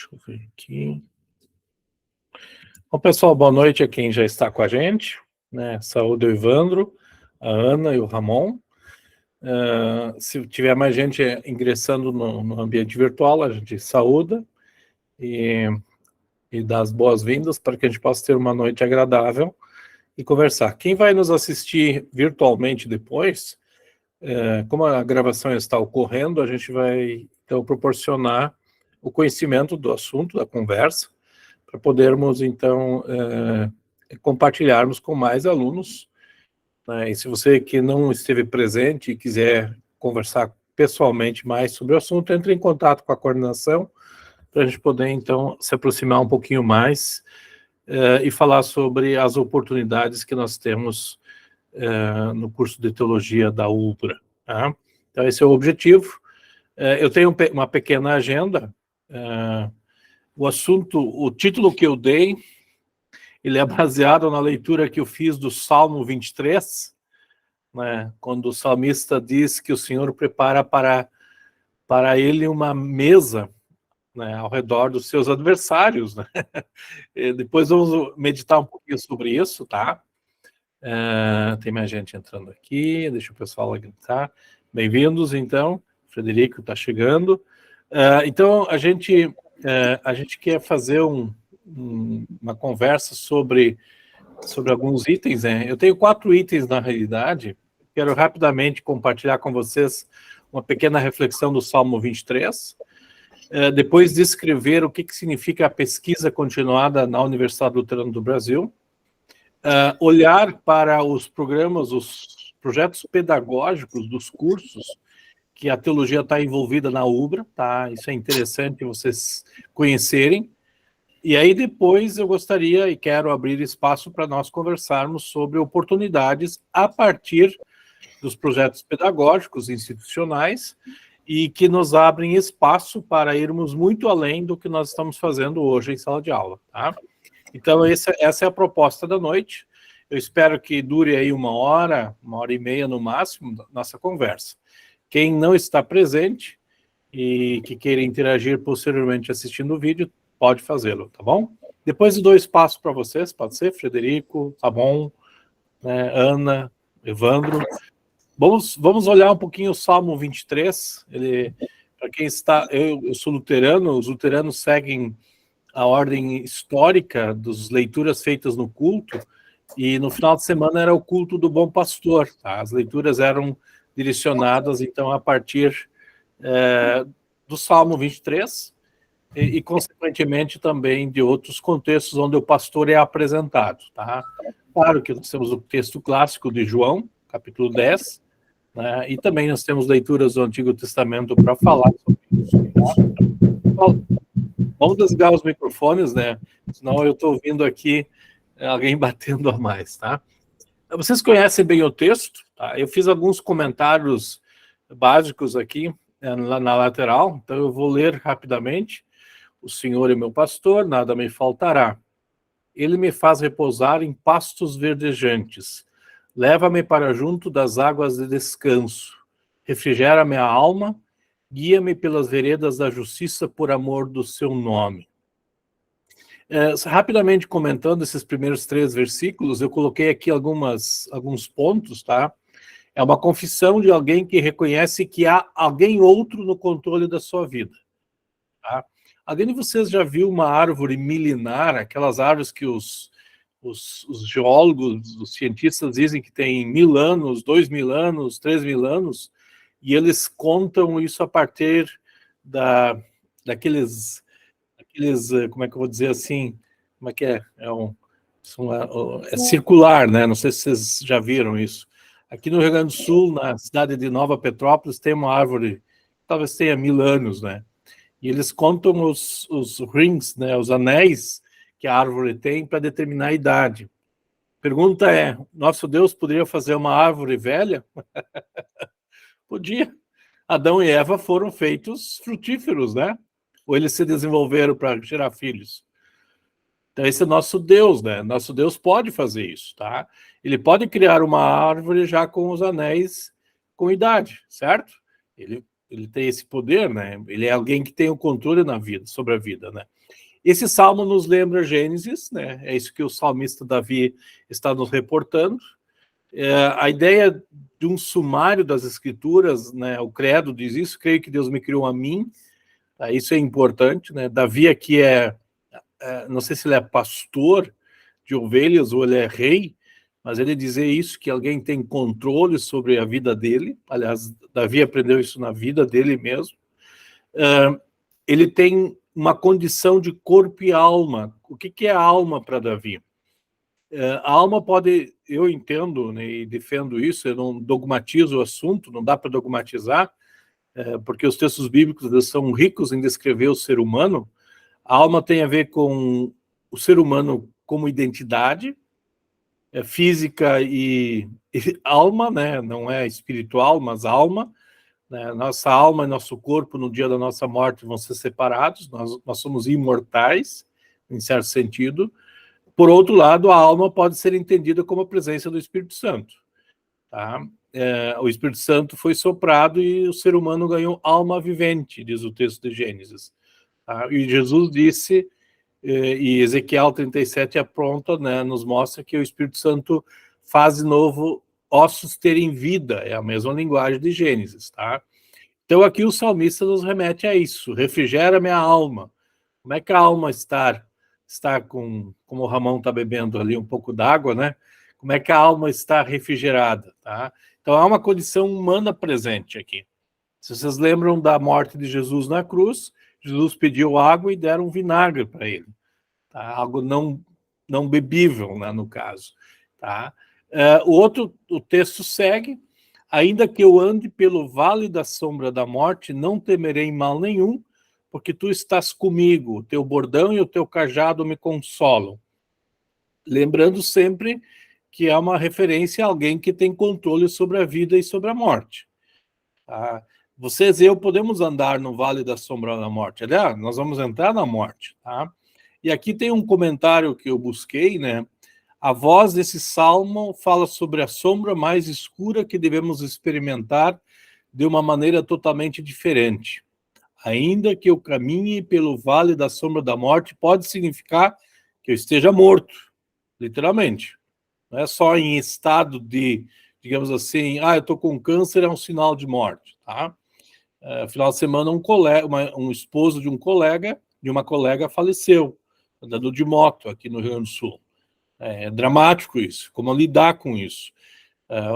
Deixa eu ver aqui. Bom, pessoal, boa noite a quem já está com a gente, né? Saúde o Evandro, a Ana e o Ramon. Se tiver mais gente ingressando no ambiente virtual, a gente saúda e dá as boas-vindas para que a gente possa ter uma noite agradável e conversar. Quem vai nos assistir virtualmente depois, como a gravação está ocorrendo, a gente vai, então, proporcionar o conhecimento do assunto, da conversa, para podermos, então, compartilharmos com mais alunos, né? E se você que não esteve presente e quiser conversar pessoalmente mais sobre o assunto, entre em contato com a coordenação, para a gente poder, então, se aproximar um pouquinho mais e falar sobre as oportunidades que nós temos no curso de Teologia da UBRA. Tá? Então, esse é o objetivo. Eu tenho uma pequena agenda. O título que eu dei, ele é baseado na leitura que eu fiz do Salmo 23, né, quando o salmista diz que o Senhor prepara para ele uma mesa, né, ao redor dos seus adversários. Né? Depois vamos meditar um pouquinho sobre isso, tá? Tem mais gente entrando aqui, deixa o pessoal gritar. Bem-vindos, então. Frederico está chegando. Então, a gente quer fazer uma conversa sobre alguns itens, né? Eu tenho 4 itens, na realidade. Quero rapidamente compartilhar com vocês uma pequena reflexão do Salmo 23. Depois descrever o que significa a pesquisa continuada na Universidade Luterana do Brasil. Olhar para os programas, os projetos pedagógicos dos cursos que a teologia está envolvida na UBRA, tá? Isso é interessante vocês conhecerem. E aí depois eu gostaria e quero abrir espaço para nós conversarmos sobre oportunidades a partir dos projetos pedagógicos institucionais e que nos abrem espaço para irmos muito além do que nós estamos fazendo hoje em sala de aula, tá? Então essa é a proposta da noite. Eu espero que dure aí 1 hora e meia no máximo, nossa conversa. Quem não está presente e que queira interagir posteriormente assistindo o vídeo, pode fazê-lo, tá bom? Depois eu dou espaço para vocês, pode ser? Frederico, tá bom, né? Ana, Evandro. Vamos olhar um pouquinho o Salmo 23. Para quem está... Eu sou luterano, os luteranos seguem a ordem histórica das leituras feitas no culto, e no final de semana era o culto do Bom Pastor, tá? As leituras eram direcionadas, então, a partir do Salmo 23 e, consequentemente, também de outros contextos onde o pastor é apresentado, tá? Claro que nós temos o texto clássico de João, capítulo 10, né? E também nós temos leituras do Antigo Testamento para falar sobre isso. Tá? Vamos desligar os microfones, né? Senão eu estou ouvindo aqui alguém batendo a mais, tá? Vocês conhecem bem o texto, tá? Eu fiz alguns comentários básicos aqui lá na lateral, então eu vou ler rapidamente. O Senhor é meu pastor, nada me faltará. Ele me faz repousar em pastos verdejantes. Leva-me para junto das águas de descanso. Refrigera minha alma. Guia-me pelas veredas da justiça por amor do seu nome. Rapidamente comentando esses primeiros 3 versículos, eu coloquei aqui alguns pontos, tá? É uma confissão de alguém que reconhece que há alguém outro no controle da sua vida, tá? Alguém de vocês já viu uma árvore milenar, aquelas árvores que os geólogos, os cientistas dizem que tem 1000 anos, 2000 anos, 3000 anos, e eles contam isso a partir daqueles, como é que eu vou dizer assim, como é que é? É circular, né? Não sei se vocês já viram isso. Aqui no Rio Grande do Sul, na cidade de Nova Petrópolis, tem uma árvore, talvez tenha 1000 anos, né? E eles contam os rings, né? Os anéis que a árvore tem para determinar a idade. Pergunta é, nosso Deus poderia fazer uma árvore velha? Podia. Adão e Eva foram feitos frutíferos, né? Ou eles se desenvolveram para gerar filhos. Então esse é nosso Deus, né? Nosso Deus pode fazer isso, tá? Ele pode criar uma árvore já com os anéis com idade, certo? Ele tem esse poder, né? Ele é alguém que tem o controle na vida, sobre a vida, né? Esse salmo nos lembra Gênesis, né? É isso que o salmista Davi está nos reportando. A ideia de um sumário das Escrituras, né? O Credo diz isso, creio que Deus me criou a mim. Tá? Isso é importante, né? Davi aqui não sei se ele é pastor de ovelhas ou ele é rei, mas ele dizer isso, que alguém tem controle sobre a vida dele. Aliás, Davi aprendeu isso na vida dele mesmo. Ele tem uma condição de corpo e alma. O que é a alma para Davi? A alma pode, eu entendo, né, e defendo isso, eu não dogmatizo o assunto, não dá para dogmatizar, porque os textos bíblicos são ricos em descrever o ser humano. A alma tem a ver com o ser humano como identidade, física e alma, né? Não é espiritual, mas alma. Né? Nossa alma e nosso corpo, no dia da nossa morte, vão ser separados, nós somos imortais, em certo sentido. Por outro lado, a alma pode ser entendida como a presença do Espírito Santo. Tá? O Espírito Santo foi soprado e o ser humano ganhou alma vivente, diz o texto de Gênesis. Tá? E Jesus disse, e Ezequiel 37 apronta, né, nos mostra que o Espírito Santo faz de novo ossos terem vida, é a mesma linguagem de Gênesis. Tá? Então aqui o salmista nos remete a isso, refrigera minha alma. Como é que a alma está com, como o Ramon está bebendo ali um pouco d'água, né? Como é que a alma está refrigerada, tá? Então há uma condição humana presente aqui. Se vocês lembram da morte de Jesus na cruz, Jesus pediu água e deram vinagre para ele, tá? Algo não bebível, né, no caso, tá? O texto segue: ainda que eu ande pelo vale da sombra da morte, não temerei mal nenhum, porque tu estás comigo, o teu bordão e o teu cajado me consolam. Lembrando sempre que é uma referência a alguém que tem controle sobre a vida e sobre a morte. Tá? Vocês e eu podemos andar no vale da sombra da morte. Aliás, nós vamos entrar na morte. Tá? E aqui tem um comentário que eu busquei, né? A voz desse salmo fala sobre a sombra mais escura que devemos experimentar de uma maneira totalmente diferente. Ainda que eu caminhe pelo vale da sombra da morte, pode significar que eu esteja morto, literalmente. Não é só em estado de, digamos assim, eu estou com câncer, é um sinal de morte. Tá? Final de semana, um esposo de uma colega faleceu, andando de moto aqui no Rio Grande do Sul. É dramático isso, como lidar com isso.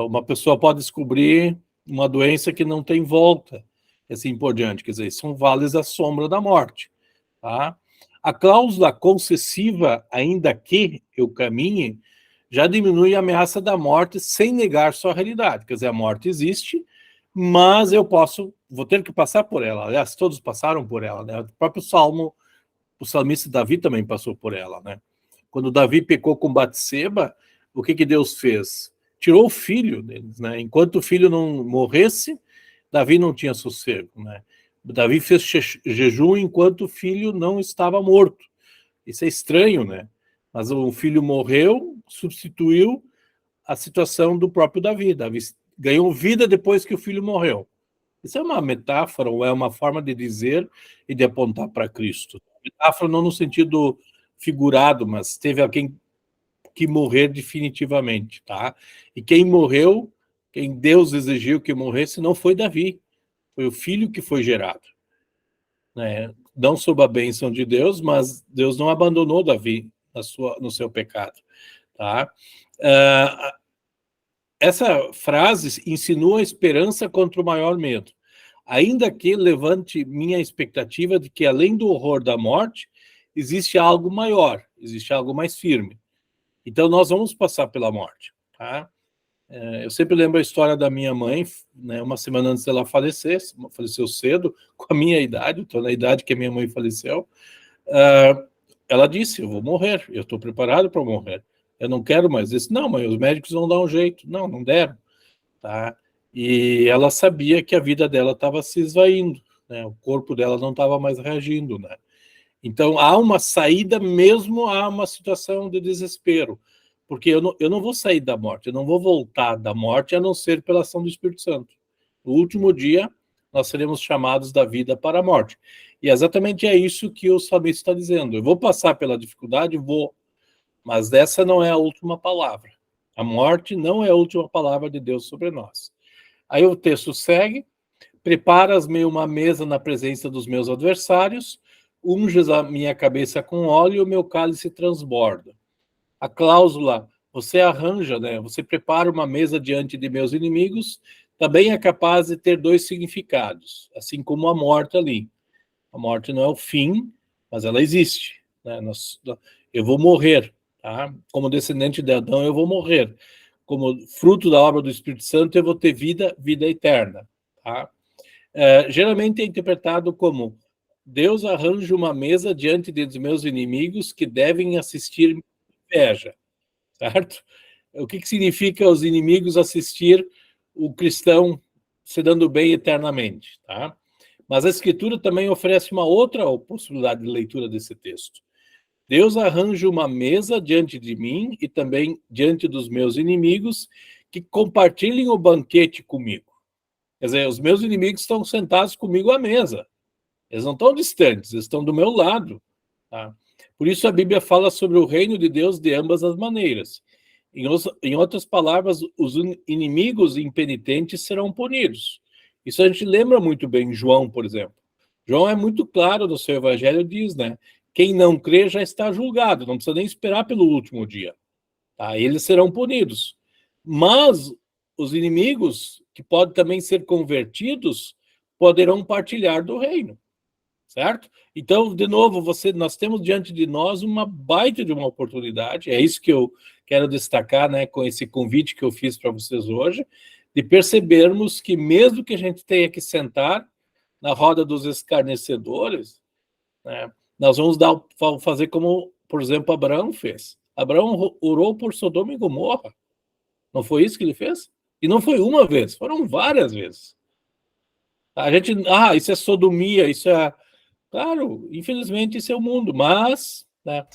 Uma pessoa pode descobrir uma doença que não tem volta, assim por diante. Quer dizer, são vales da sombra da morte. Tá? A cláusula concessiva, ainda que eu caminhe, já diminui a ameaça da morte sem negar sua realidade. Quer dizer, a morte existe, mas vou ter que passar por ela. Aliás, todos passaram por ela. Né? O próprio o salmista Davi também passou por ela. Né? Quando Davi pecou com Batseba, o que Deus fez? Tirou o filho deles. Né? Enquanto o filho não morresse, Davi não tinha sossego. Né? Davi fez jejum enquanto o filho não estava morto. Isso é estranho, né? Mas o filho morreu, substituiu a situação do próprio Davi. Davi ganhou vida depois que o filho morreu. Isso é uma metáfora, ou é uma forma de dizer e de apontar para Cristo. Metáfora não no sentido figurado, mas teve alguém que morrer definitivamente, tá? E quem morreu, quem Deus exigiu que morresse, não foi Davi, foi o filho que foi gerado. Né? Não sob a bênção de Deus, mas Deus não abandonou Davi no seu pecado. Tá? Essa frase insinua a esperança contra o maior medo, ainda que levante minha expectativa de que, além do horror da morte, existe algo maior, existe algo mais firme. Então, nós vamos passar pela morte. Tá? Eu sempre lembro a história da minha mãe, né, uma semana antes dela falecer, faleceu cedo, com a minha idade, estou na idade que a minha mãe faleceu. Ela disse: eu vou morrer, eu estou preparado para morrer, eu não quero mais. Eu disse: não, mãe, os médicos vão dar um jeito. Não deram. Tá? E ela sabia que a vida dela estava se esvaindo, né? O corpo dela não estava mais reagindo. Né? Então, há uma saída mesmo, há uma situação de desespero, porque eu não vou sair da morte, eu não vou voltar da morte, a não ser pela ação do Espírito Santo. No último dia, nós seremos chamados da vida para a morte. E exatamente é isso que o salmista está dizendo. Eu vou passar pela dificuldade, vou, mas essa não é a última palavra. A morte não é a última palavra de Deus sobre nós. Aí o texto segue: preparas-me uma mesa na presença dos meus adversários, unges a minha cabeça com óleo e o meu cálice transborda. A cláusula, você arranja, né? Você prepara uma mesa diante de meus inimigos, também é capaz de ter dois significados, assim como a morte ali. A morte não é o fim, mas ela existe, né? Eu vou morrer, tá? Como descendente de Adão, eu vou morrer. Como fruto da obra do Espírito Santo, eu vou ter vida eterna, tá? Geralmente é interpretado como: Deus arranja uma mesa diante dos meus inimigos que devem assistir inveja, certo? O que significa os inimigos assistir o cristão se dando bem eternamente, tá? Mas a Escritura também oferece uma outra possibilidade de leitura desse texto. Deus arranja uma mesa diante de mim e também diante dos meus inimigos que compartilhem o banquete comigo. Quer dizer, os meus inimigos estão sentados comigo à mesa. Eles não estão distantes, eles estão do meu lado. Tá? Por isso a Bíblia fala sobre o reino de Deus de ambas as maneiras. Em outras palavras, os inimigos impenitentes serão punidos. Isso a gente lembra muito bem em João, por exemplo. João é muito claro no seu evangelho, diz, né? Quem não crê já está julgado, não precisa nem esperar pelo último dia. Tá? Eles serão punidos. Mas os inimigos, que podem também ser convertidos, poderão partilhar do reino. Certo? Então, de novo, nós temos diante de nós uma baita de uma oportunidade, é isso que eu quero destacar, né, com esse convite que eu fiz para vocês hoje, de percebermos que mesmo que a gente tenha que sentar na roda dos escarnecedores, né, nós vamos fazer como, por exemplo, Abraão fez. Abraão orou por Sodoma e Gomorra. Não foi isso que ele fez? E não foi uma vez, foram várias vezes. A gente, isso é sodomia, isso é... Claro, infelizmente isso é o mundo, mas, né,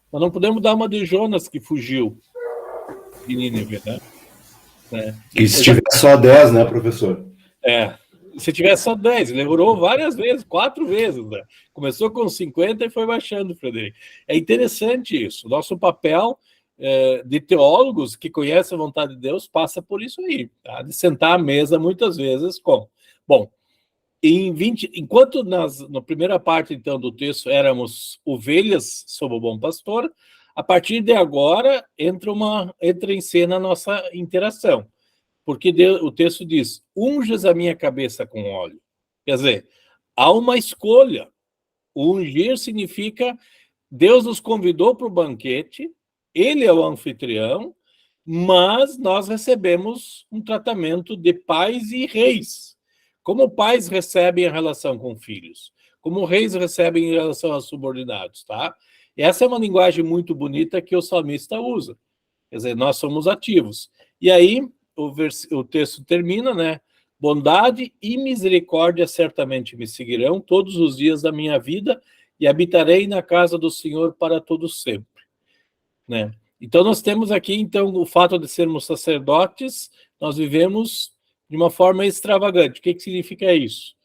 nós não podemos dar uma de Jonas que fugiu de Nínive, né? E se tiver só 10, né, professor? Se tiver só 10, ele orou várias vezes, 4 vezes, né? Começou com 50 e foi baixando, Frederico. É interessante isso. Nosso papel de teólogos que conhecem a vontade de Deus passa por isso aí, tá? De sentar à mesa muitas vezes com... Bom, enquanto na primeira parte, então, do texto éramos ovelhas sob o bom pastor, a partir de agora entra em cena a nossa interação. Porque o texto diz: unges a minha cabeça com óleo. Quer dizer, há uma escolha. O ungir significa Deus nos convidou para o banquete, ele é o anfitrião, mas nós recebemos um tratamento de pais e reis. Como pais recebem em relação com filhos, como reis recebem em relação aos subordinados, tá? E essa é uma linguagem muito bonita que o salmista usa. Quer dizer, nós somos ativos. E aí o texto termina, né? Bondade e misericórdia certamente me seguirão todos os dias da minha vida e habitarei na casa do Senhor para todo sempre, né? Então nós temos aqui, então, o fato de sermos sacerdotes, nós vivemos de uma forma extravagante. O que significa isso?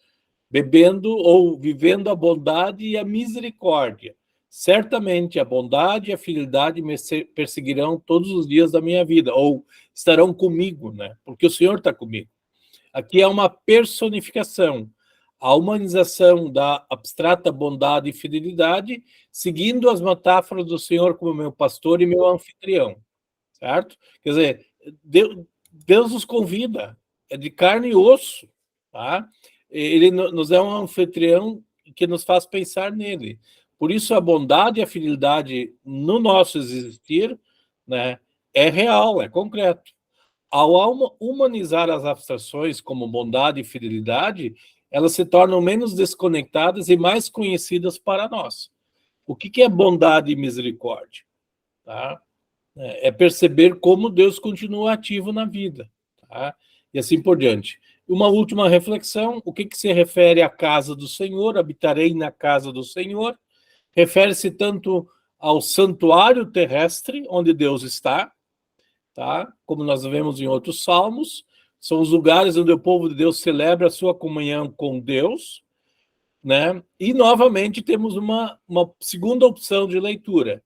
Bebendo ou vivendo a bondade e a misericórdia. Certamente a bondade e a fidelidade me perseguirão todos os dias da minha vida, ou estarão comigo, né? Porque o Senhor está comigo. Aqui é uma personificação, a humanização da abstrata bondade e fidelidade, seguindo as metáforas do Senhor como meu pastor e meu anfitrião, certo? Quer dizer, Deus nos convida, é de carne e osso, tá? Ele nos é um anfitrião que nos faz pensar nele. Por isso a bondade e a fidelidade no nosso existir, né, é real, é concreto. Ao humanizar as abstrações como bondade e fidelidade, elas se tornam menos desconectadas e mais conhecidas para nós. O que é bondade e misericórdia? Tá? É perceber como Deus continua ativo na vida, tá? E assim por diante. Uma última reflexão: o que se refere à casa do Senhor? Habitarei na casa do Senhor. Refere-se tanto ao santuário terrestre, onde Deus está, tá? Como nós vemos em outros salmos, São os lugares onde o povo de Deus celebra a sua comunhão com Deus, né? E, novamente, temos uma segunda opção de leitura.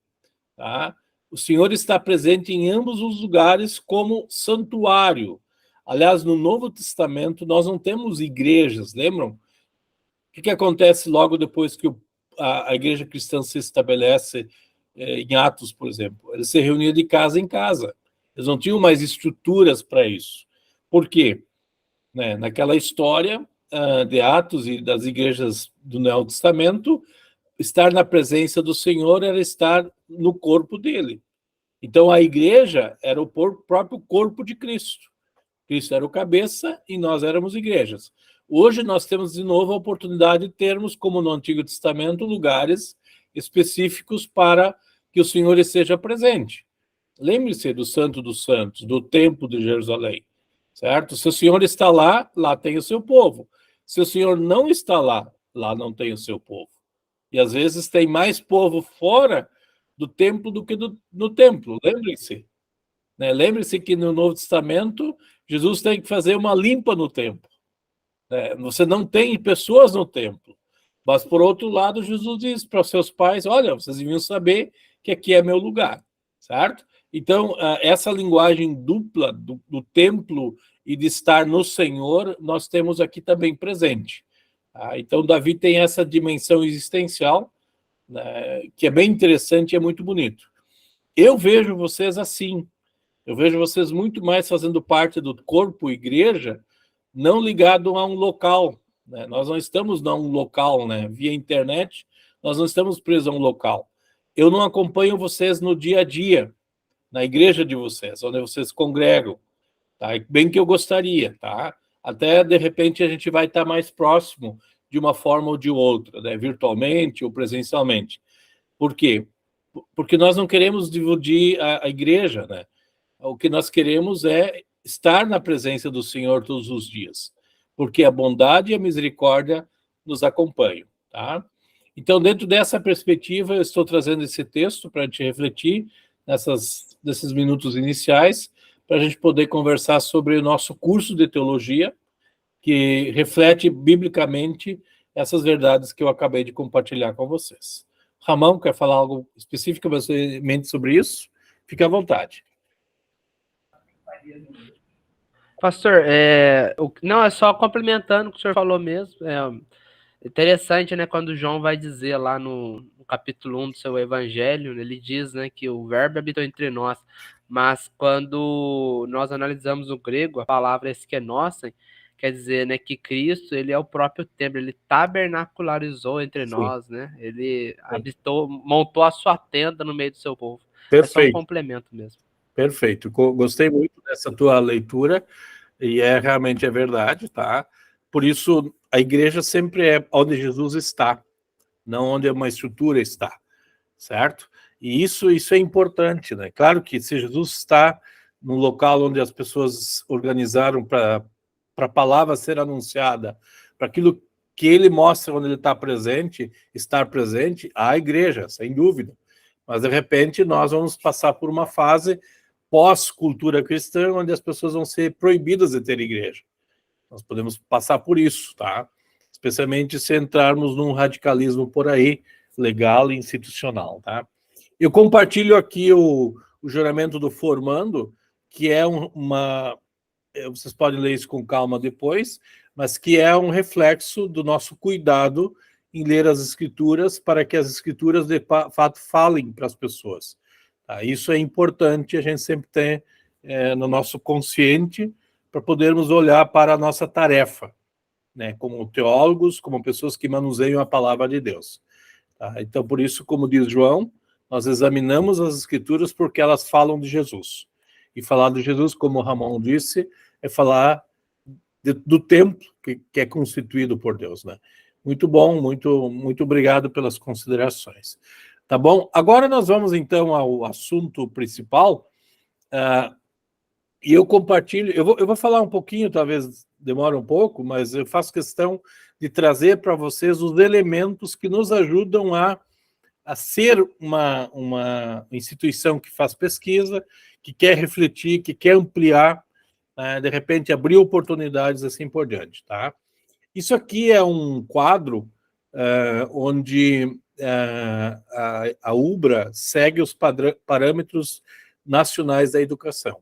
Tá? O Senhor está presente em ambos os lugares como santuário. Aliás, no Novo Testamento, nós não temos igrejas, lembram? O que acontece logo depois que a igreja cristã se estabelece em Atos, por exemplo? Eles se reuniam de casa em casa. Eles não tinham mais estruturas para isso. Por quê? Né? Naquela história de Atos e das igrejas do Novo Testamento, estar na presença do Senhor era estar no corpo dele. Então, a igreja era o próprio corpo de Cristo. Cristo era o cabeça e nós éramos igrejas. Hoje nós temos de novo a oportunidade de termos, como no Antigo Testamento, lugares específicos para que o Senhor esteja presente. Lembre-se do Santo dos Santos, do Templo de Jerusalém, certo? Se o Senhor está lá, lá tem o seu povo. Se o Senhor não está lá, lá não tem o seu povo. E às vezes tem mais povo fora do templo do que no templo, lembre-se. Né? Lembre-se que no Novo Testamento, Jesus tem que fazer uma limpa no templo. Né? Você não tem pessoas no templo. Mas, por outro lado, Jesus diz para os seus pais, olha, vocês deviam saber que aqui é meu lugar, certo? Então, essa linguagem dupla do templo e de estar no Senhor, nós temos aqui também presente. Então, Davi tem essa dimensão existencial, né, que é bem interessante e é muito bonito. Eu vejo vocês assim. Eu vejo vocês muito mais fazendo parte do corpo igreja, não ligado a um local. Né? Nós não estamos num local, né? Via internet, nós não estamos presos a um local. Eu não acompanho vocês no dia a dia, na igreja de vocês, onde vocês congregam. Tá? Bem que eu gostaria, tá? Até, de repente, a gente vai estar mais próximo de uma forma ou de outra, né? Virtualmente ou presencialmente. Por quê? Porque nós não queremos dividir a igreja, né? O que nós queremos é estar na presença do Senhor todos os dias, porque a bondade e a misericórdia nos acompanham, tá? Então, dentro dessa perspectiva, eu estou trazendo esse texto para a gente refletir nesses minutos iniciais, para a gente poder conversar sobre o nosso curso de teologia, que reflete biblicamente essas verdades que eu acabei de compartilhar com vocês. Ramão, quer falar algo especificamente sobre isso? Fique à vontade. Pastor, não, é só complementando o que o senhor falou mesmo. Interessante, né, quando João vai dizer lá no capítulo 1 do seu evangelho, ele diz, né, que o verbo habitou entre nós, mas quando nós analisamos o grego, a palavra eskenosem, quer dizer, né, que Cristo, ele é o próprio templo, ele tabernacularizou entre nós, né, ele habitou, montou a sua tenda no meio do seu povo. Perfeito. É só um complemento mesmo. Perfeito. Gostei muito dessa tua leitura, e realmente é verdade, tá? Por isso, a igreja sempre é onde Jesus está, não onde uma estrutura está, certo? E isso é importante, né? Claro que se Jesus está no local onde as pessoas organizaram para a palavra ser anunciada, para aquilo que ele mostra onde ele está presente, estar presente, há igreja, sem dúvida. Mas, de repente, nós vamos passar por uma fase pós-cultura cristã, onde as pessoas vão ser proibidas de ter igreja. Nós podemos passar por isso, tá? Especialmente se entrarmos num radicalismo por aí, legal e institucional, tá? Eu compartilho aqui o juramento do formando, que é vocês podem ler isso com calma depois, mas que é um reflexo do nosso cuidado em ler as escrituras, para que as escrituras de fato falem para as pessoas. Tá? Isso é importante a gente sempre ter no nosso consciente, para podermos olhar para a nossa tarefa, né? Como teólogos, como pessoas que manuseiam a palavra de Deus. Tá? Então, por isso, como diz João, nós examinamos as escrituras porque elas falam de Jesus. E falar de Jesus, como o Ramon disse, é falar do templo que é constituído por Deus, né? Muito bom, muito obrigado pelas considerações. Tá bom? Agora nós vamos, então, ao assunto principal. E eu compartilho, eu vou falar um pouquinho, talvez demore um pouco, mas eu faço questão de trazer para vocês os elementos que nos ajudam a ser uma instituição que faz pesquisa, que quer refletir, que quer ampliar né, de repente abrir oportunidades assim por diante, tá? Isso aqui é um quadro onde a UBRA segue os parâmetros nacionais da educação.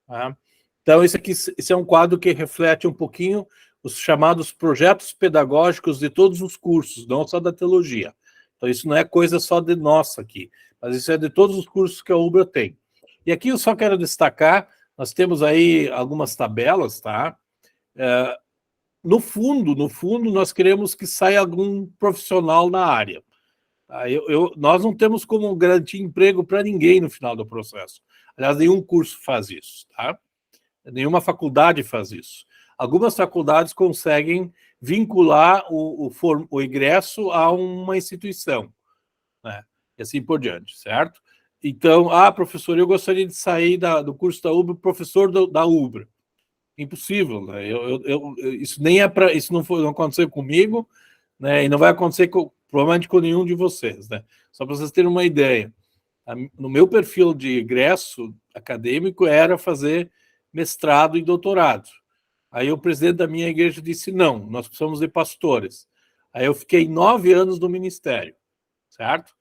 Tá? Então, esse é um quadro que reflete um pouquinho os chamados projetos pedagógicos de todos os cursos, não só da teologia. Então, isso não é coisa só de nossa aqui, mas isso é de todos os cursos que a UBRA tem. E aqui eu só quero destacar, nós temos aí algumas tabelas, tá? No fundo, nós queremos que saia algum profissional na área. Tá? Nós não temos como garantir emprego para ninguém no final do processo. Aliás, nenhum curso faz isso, tá? Nenhuma faculdade faz isso. Algumas faculdades conseguem vincular o ingresso a uma instituição, né? E assim por diante, certo? Então, professor, eu gostaria de sair do curso da UBRA, professor da UBRA. Impossível, né? Isso nem é para, isso não aconteceu comigo, né? E não vai acontecer provavelmente com nenhum de vocês, né? Só para vocês terem uma ideia. No meu perfil de ingresso acadêmico era fazer mestrado e doutorado. Aí o presidente da minha igreja disse, não, nós precisamos de pastores. Aí eu fiquei 9 anos no ministério, certo?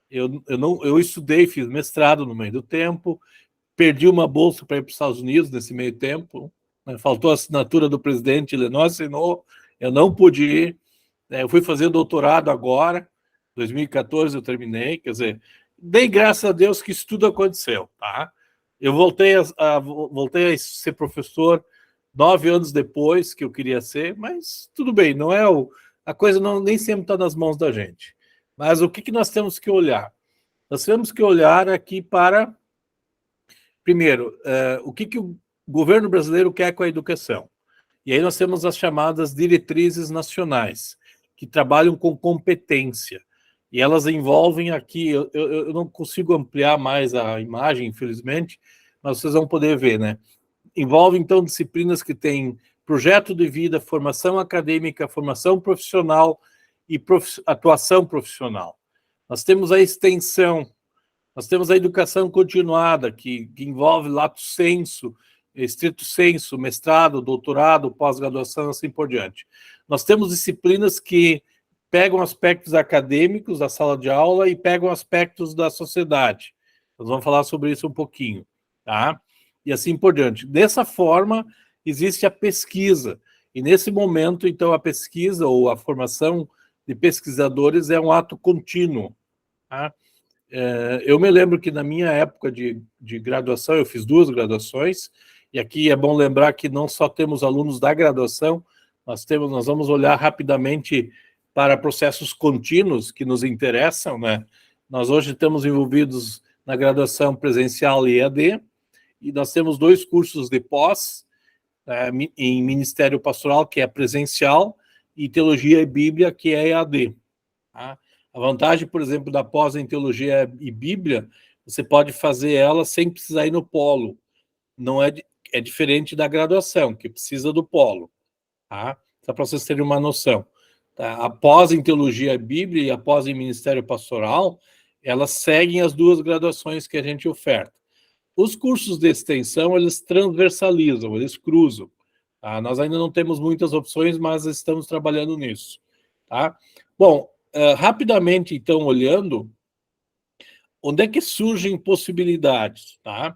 Eu estudei, fiz mestrado no meio do tempo, perdi uma bolsa para ir para os Estados Unidos nesse meio tempo, né? Faltou a assinatura do presidente, ele não assinou, eu não pude ir, né? Eu fui fazer doutorado agora, 2014 eu terminei, quer dizer, dei graças a Deus que isso tudo aconteceu, tá? Eu voltei a ser professor 9 anos depois que eu queria ser, mas tudo bem, não é a coisa nem sempre está nas mãos da gente. Mas o que nós temos que olhar? Nós temos que olhar aqui para, primeiro, o que o governo brasileiro quer com a educação. E aí nós temos as chamadas diretrizes nacionais, que trabalham com competência. E elas envolvem aqui, eu não consigo ampliar mais a imagem, infelizmente, mas vocês vão poder ver, né? Envolve, então, disciplinas que têm projeto de vida, formação acadêmica, formação profissional e atuação profissional. Nós temos a extensão, nós temos a educação continuada, que envolve lato sensu, estrito sensu, mestrado, doutorado, pós-graduação, assim por diante. Nós temos disciplinas que pegam aspectos acadêmicos da sala de aula e pegam aspectos da sociedade. Nós vamos falar sobre isso um pouquinho, tá? E assim por diante. Dessa forma, existe a pesquisa. E nesse momento, então, a pesquisa ou a formação de pesquisadores é um ato contínuo, tá? Eu me lembro que na minha época de graduação, eu fiz 2 graduações, e aqui é bom lembrar que não só temos alunos da graduação, nós vamos olhar rapidamente para processos contínuos que nos interessam, né? Nós hoje estamos envolvidos na graduação presencial e EAD, e nós temos 2 cursos de pós, em Ministério Pastoral, que é presencial, e Teologia e Bíblia, que é EAD. Tá? A vantagem, por exemplo, da pós em Teologia e Bíblia, você pode fazer ela sem precisar ir no polo. Não é diferente da graduação, que precisa do polo. Tá? Só para vocês terem uma noção. Tá? A pós em Teologia e Bíblia e a pós em Ministério Pastoral, elas seguem as 2 graduações que a gente oferta. Os cursos de extensão, eles transversalizam, eles cruzam. Tá? Nós ainda não temos muitas opções, mas estamos trabalhando nisso. Tá? Bom, rapidamente, então, olhando, onde é que surgem possibilidades? Tá?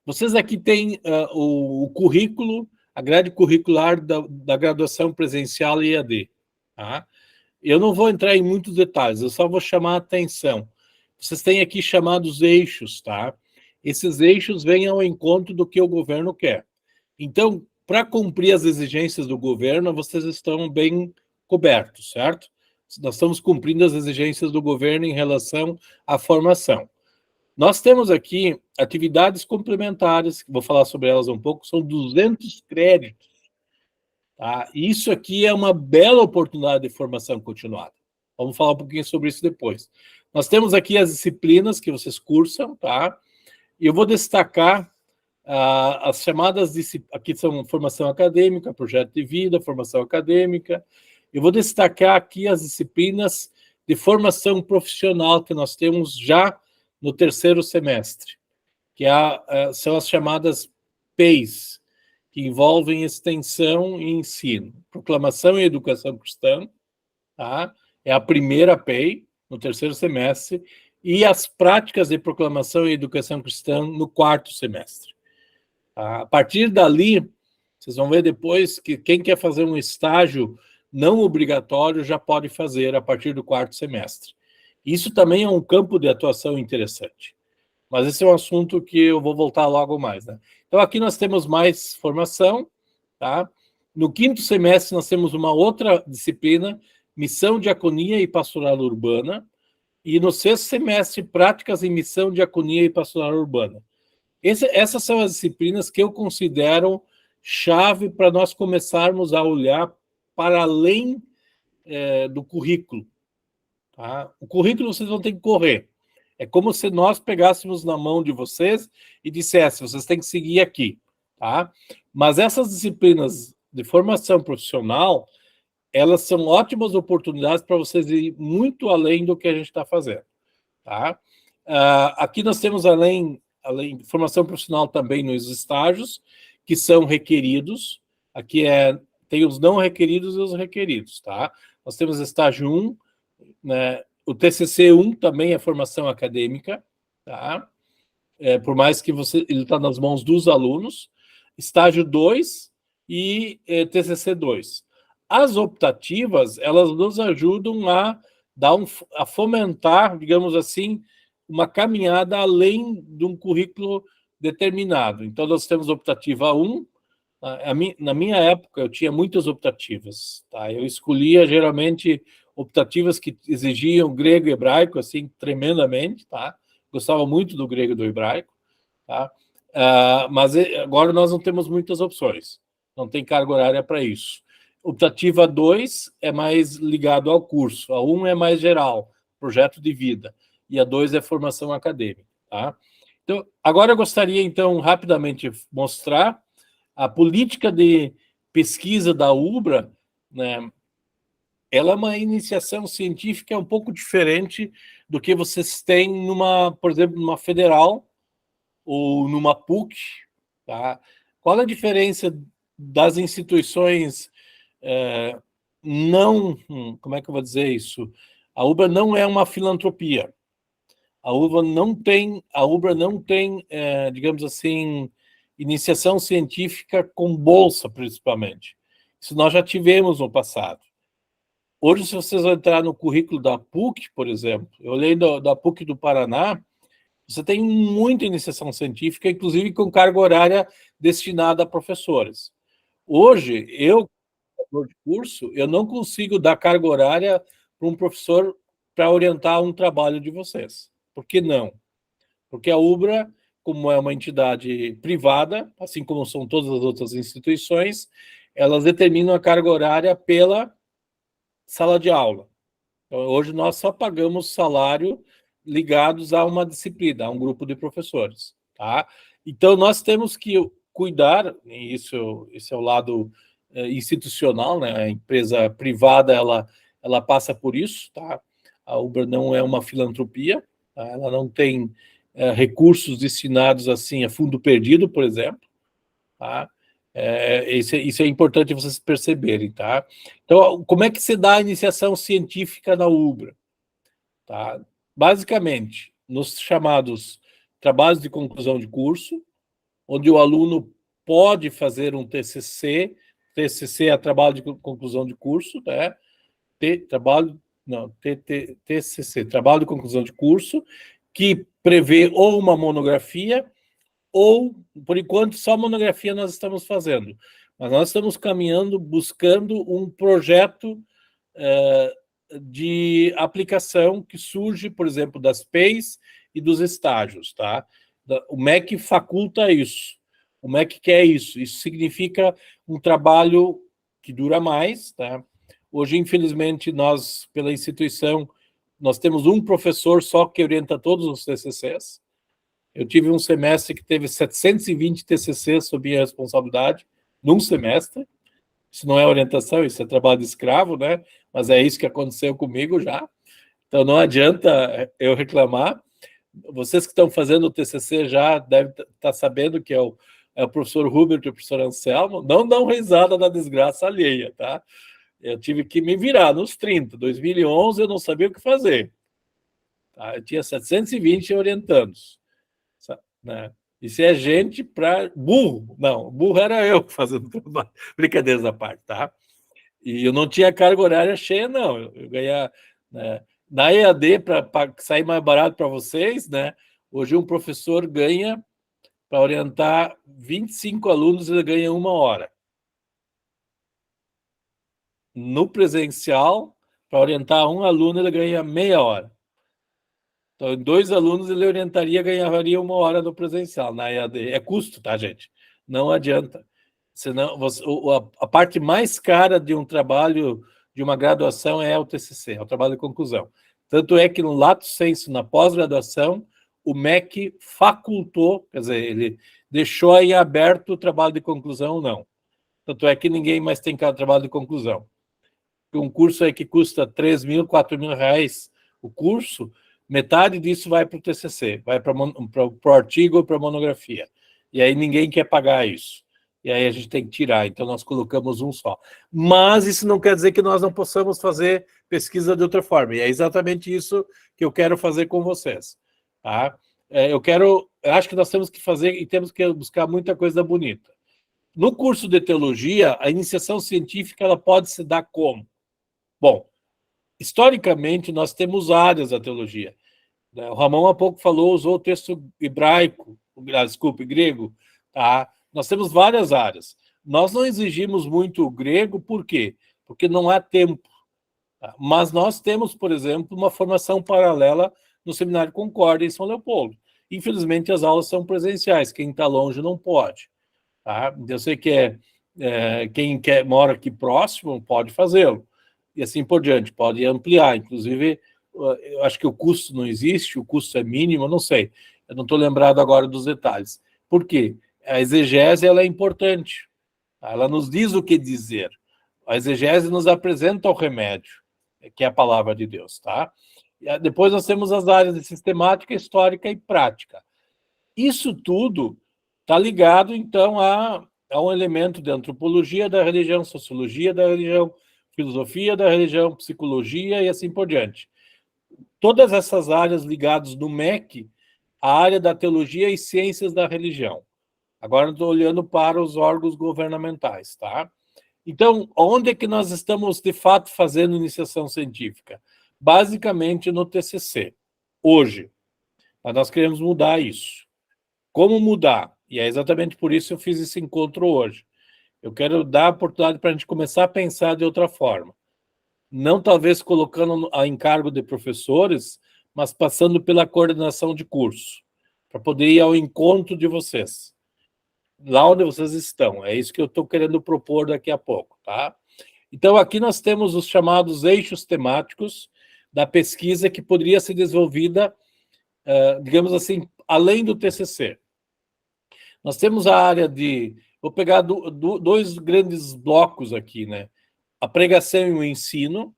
Vocês aqui têm o currículo, a grade curricular da graduação presencial e EAD. Tá? Eu não vou entrar em muitos detalhes, eu só vou chamar a atenção. Vocês têm aqui chamados eixos, tá? Esses eixos vêm ao encontro do que o governo quer. Então, para cumprir as exigências do governo, vocês estão bem cobertos, certo? Nós estamos cumprindo as exigências do governo em relação à formação. Nós temos aqui atividades complementares, vou falar sobre elas um pouco, são 200 créditos. Tá? Isso aqui é uma bela oportunidade de formação continuada. Vamos falar um pouquinho sobre isso depois. Nós temos aqui as disciplinas que vocês cursam, tá? E eu vou destacar as chamadas, aqui são formação acadêmica, projeto de vida, formação acadêmica. Eu vou destacar aqui as disciplinas de formação profissional que nós temos já no 3º semestre, que são as chamadas PEIs, que envolvem extensão e ensino. Proclamação e educação cristã, tá? É a primeira PEI, no terceiro semestre, e as práticas de proclamação e educação cristã no quarto semestre. Tá? A partir dali, vocês vão ver depois que quem quer fazer um estágio não obrigatório já pode fazer a partir do quarto semestre. Isso também é um campo de atuação interessante. Mas esse é um assunto que eu vou voltar logo mais, né? Então, aqui nós temos mais formação, tá? No quinto semestre, nós temos uma outra disciplina, Missão, Diaconia e Pastoral Urbana, e no sexto semestre, Práticas em Missão, Diaconia e Pastoral Urbana. Essas são as disciplinas que eu considero chave para nós começarmos a olhar para além do currículo. Tá? O currículo vocês vão ter que correr. É como se nós pegássemos na mão de vocês e disséssemos, vocês têm que seguir aqui. Tá? Mas essas disciplinas de formação profissional, elas são ótimas oportunidades para vocês ir muito além do que a gente está fazendo. Tá? Aqui nós temos, além de formação profissional, também nos estágios, que são requeridos. Aqui tem os não requeridos e os requeridos. Tá? Nós temos estágio 1, né? O TCC 1 também é formação acadêmica, tá? Por mais que ele está nas mãos dos alunos. Estágio 2 e TCC 2. As optativas, elas nos ajudam a fomentar, digamos assim, uma caminhada além de um currículo determinado. Então, nós temos optativa 1. Na minha época, eu tinha muitas optativas. Tá? Eu escolhia, geralmente, optativas que exigiam grego e hebraico, assim, tremendamente. Tá? Gostava muito do grego e do hebraico. Tá? Mas agora nós não temos muitas opções. Não tem carga horária para isso. Optativa 2 é mais ligado ao curso. A 1 é mais geral, projeto de vida. E a 2 é formação acadêmica. Tá? Então, agora eu gostaria, então, rapidamente mostrar a política de pesquisa da UBRA, né? Ela é uma iniciação científica um pouco diferente do que vocês têm por exemplo, numa federal ou numa PUC. Tá? Qual a diferença das instituições como é que eu vou dizer isso? A UBRA não é uma filantropia. A UBRA não tem, digamos assim, iniciação científica com bolsa, principalmente. Isso nós já tivemos no passado. Hoje, se vocês entrar no currículo da PUC, por exemplo, eu olhei da PUC do Paraná, você tem muita iniciação científica, inclusive com carga horária destinada a professores. Hoje, de curso, eu não consigo dar carga horária para um professor para orientar um trabalho de vocês. Por que não? Porque a UBRA, como é uma entidade privada, assim como são todas as outras instituições, elas determinam a carga horária pela sala de aula. Então, hoje nós só pagamos salário ligados a uma disciplina, a um grupo de professores. Tá? Então, nós temos que cuidar, e isso é o lado institucional, né? A empresa privada, ela passa por isso. Tá? A UBRA não é uma filantropia, tá? Ela não tem recursos destinados assim a fundo perdido, por exemplo. Tá? Isso é importante vocês perceberem. Tá? Então, como é que se dá a iniciação científica na UBRA? Tá? Basicamente, nos chamados trabalhos de conclusão de curso, onde o aluno pode fazer um TCC. TCC é trabalho de conclusão de curso, né? TCC, trabalho de conclusão de curso, que prevê ou uma monografia, ou, por enquanto, só monografia nós estamos fazendo. Mas nós estamos caminhando, buscando um projeto de aplicação que surge, por exemplo, das PEIs e dos estágios. Tá? O MEC faculta isso. O MEC quer isso. Isso significa um trabalho que dura mais. Tá? Hoje, infelizmente, nós, pela instituição, nós temos um professor só que orienta todos os TCCs. Eu tive um semestre que teve 720 TCCs sob minha responsabilidade, num semestre. Isso não é orientação, isso é trabalho de escravo, né? Mas é isso que aconteceu comigo já. Então, não adianta eu reclamar. Vocês que estão fazendo o TCC já devem estar sabendo que é é o professor Hubert e o professor Anselmo, não dão risada da desgraça alheia, tá? Eu tive que me virar nos 30. 2011 eu não sabia o que fazer. Tá? Eu tinha 720 orientandos. Né? Isso é gente para burro. Não, burro era eu fazendo trabalho. Brincadeiras à parte, tá? E eu não tinha carga horária cheia, não. Eu ganhava... Né? Na EAD, para sair mais barato para vocês, né? Hoje um professor ganha, para orientar 25 alunos, ele ganha 1 hora. No presencial, para orientar um aluno, ele ganha meia hora. Então, em 2 alunos, ele orientaria, ganharia 1 hora no presencial. Na EAD. É custo, tá, gente? Não adianta. Senão, a parte mais cara de um trabalho, de uma graduação, é o TCC, é o trabalho de conclusão. Tanto é que no lato sensu, na pós-graduação, o MEC facultou, quer dizer, ele deixou aí aberto o trabalho de conclusão ou não. Tanto é que ninguém mais tem trabalho de conclusão. Um curso aí que custa 3 mil, 4 mil reais o curso, metade disso vai para o TCC, vai para o artigo ou para a monografia. E aí ninguém quer pagar isso. E aí a gente tem que tirar, então nós colocamos um só. Mas isso não quer dizer que nós não possamos fazer pesquisa de outra forma. E é exatamente isso que eu quero fazer com vocês. Tá? Eu acho que nós temos que fazer e temos que buscar muita coisa bonita. No curso de teologia, a iniciação científica ela pode se dar como? Bom, historicamente, nós temos áreas da teologia. O Ramon há pouco falou, usou o texto hebraico, grego. Tá? Nós temos várias áreas. Nós não exigimos muito o grego, por quê? Porque não há tempo. Tá? Mas nós temos, por exemplo, uma formação paralela no Seminário Concórdia, em São Leopoldo. Infelizmente, as aulas são presenciais. Quem está longe não pode. Tá? Eu sei que quem mora aqui próximo pode fazê-lo. E assim por diante, pode ampliar. Inclusive, eu acho que o custo não existe, o custo é mínimo, eu não sei. Eu não estou lembrado agora dos detalhes. Por quê? A exegese ela é importante. Ela nos diz o que dizer. A exegese nos apresenta o remédio, que é a palavra de Deus. Tá? E depois nós temos as áreas de sistemática, histórica e prática. Isso tudo está ligado, então, a um elemento de antropologia da religião, sociologia da religião, filosofia da religião, psicologia e assim por diante. Todas essas áreas ligadas no MEC, a área da teologia e ciências da religião. Agora estou olhando para os órgãos governamentais, tá? Então, onde é que nós estamos, de fato, fazendo iniciação científica? Basicamente no TCC, hoje. Mas nós queremos mudar isso. Como mudar? E é exatamente por isso que eu fiz esse encontro hoje. Eu quero dar a oportunidade para a gente começar a pensar de outra forma. Não talvez colocando a encargo de professores, mas passando pela coordenação de curso, para poder ir ao encontro de vocês, lá onde vocês estão. É isso que eu estou querendo propor daqui a pouco, tá? Então, aqui nós temos os chamados eixos temáticos da pesquisa que poderia ser desenvolvida, digamos assim, além do TCC. Nós temos a área de... Vou pegar 2 grandes blocos aqui, né? A pregação e o ensino,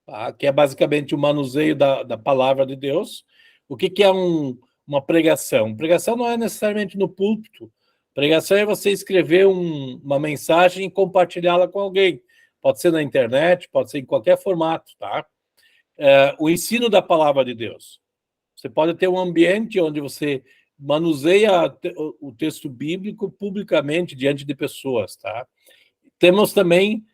tá? Que é basicamente o manuseio da palavra de Deus. O que é uma pregação? Pregação não é necessariamente no púlpito. Pregação é você escrever uma mensagem e compartilhá-la com alguém. Pode ser na internet, pode ser em qualquer formato, tá? O ensino da palavra de Deus. Você pode ter um ambiente onde você manuseia o texto bíblico publicamente diante de pessoas, tá? Temos também,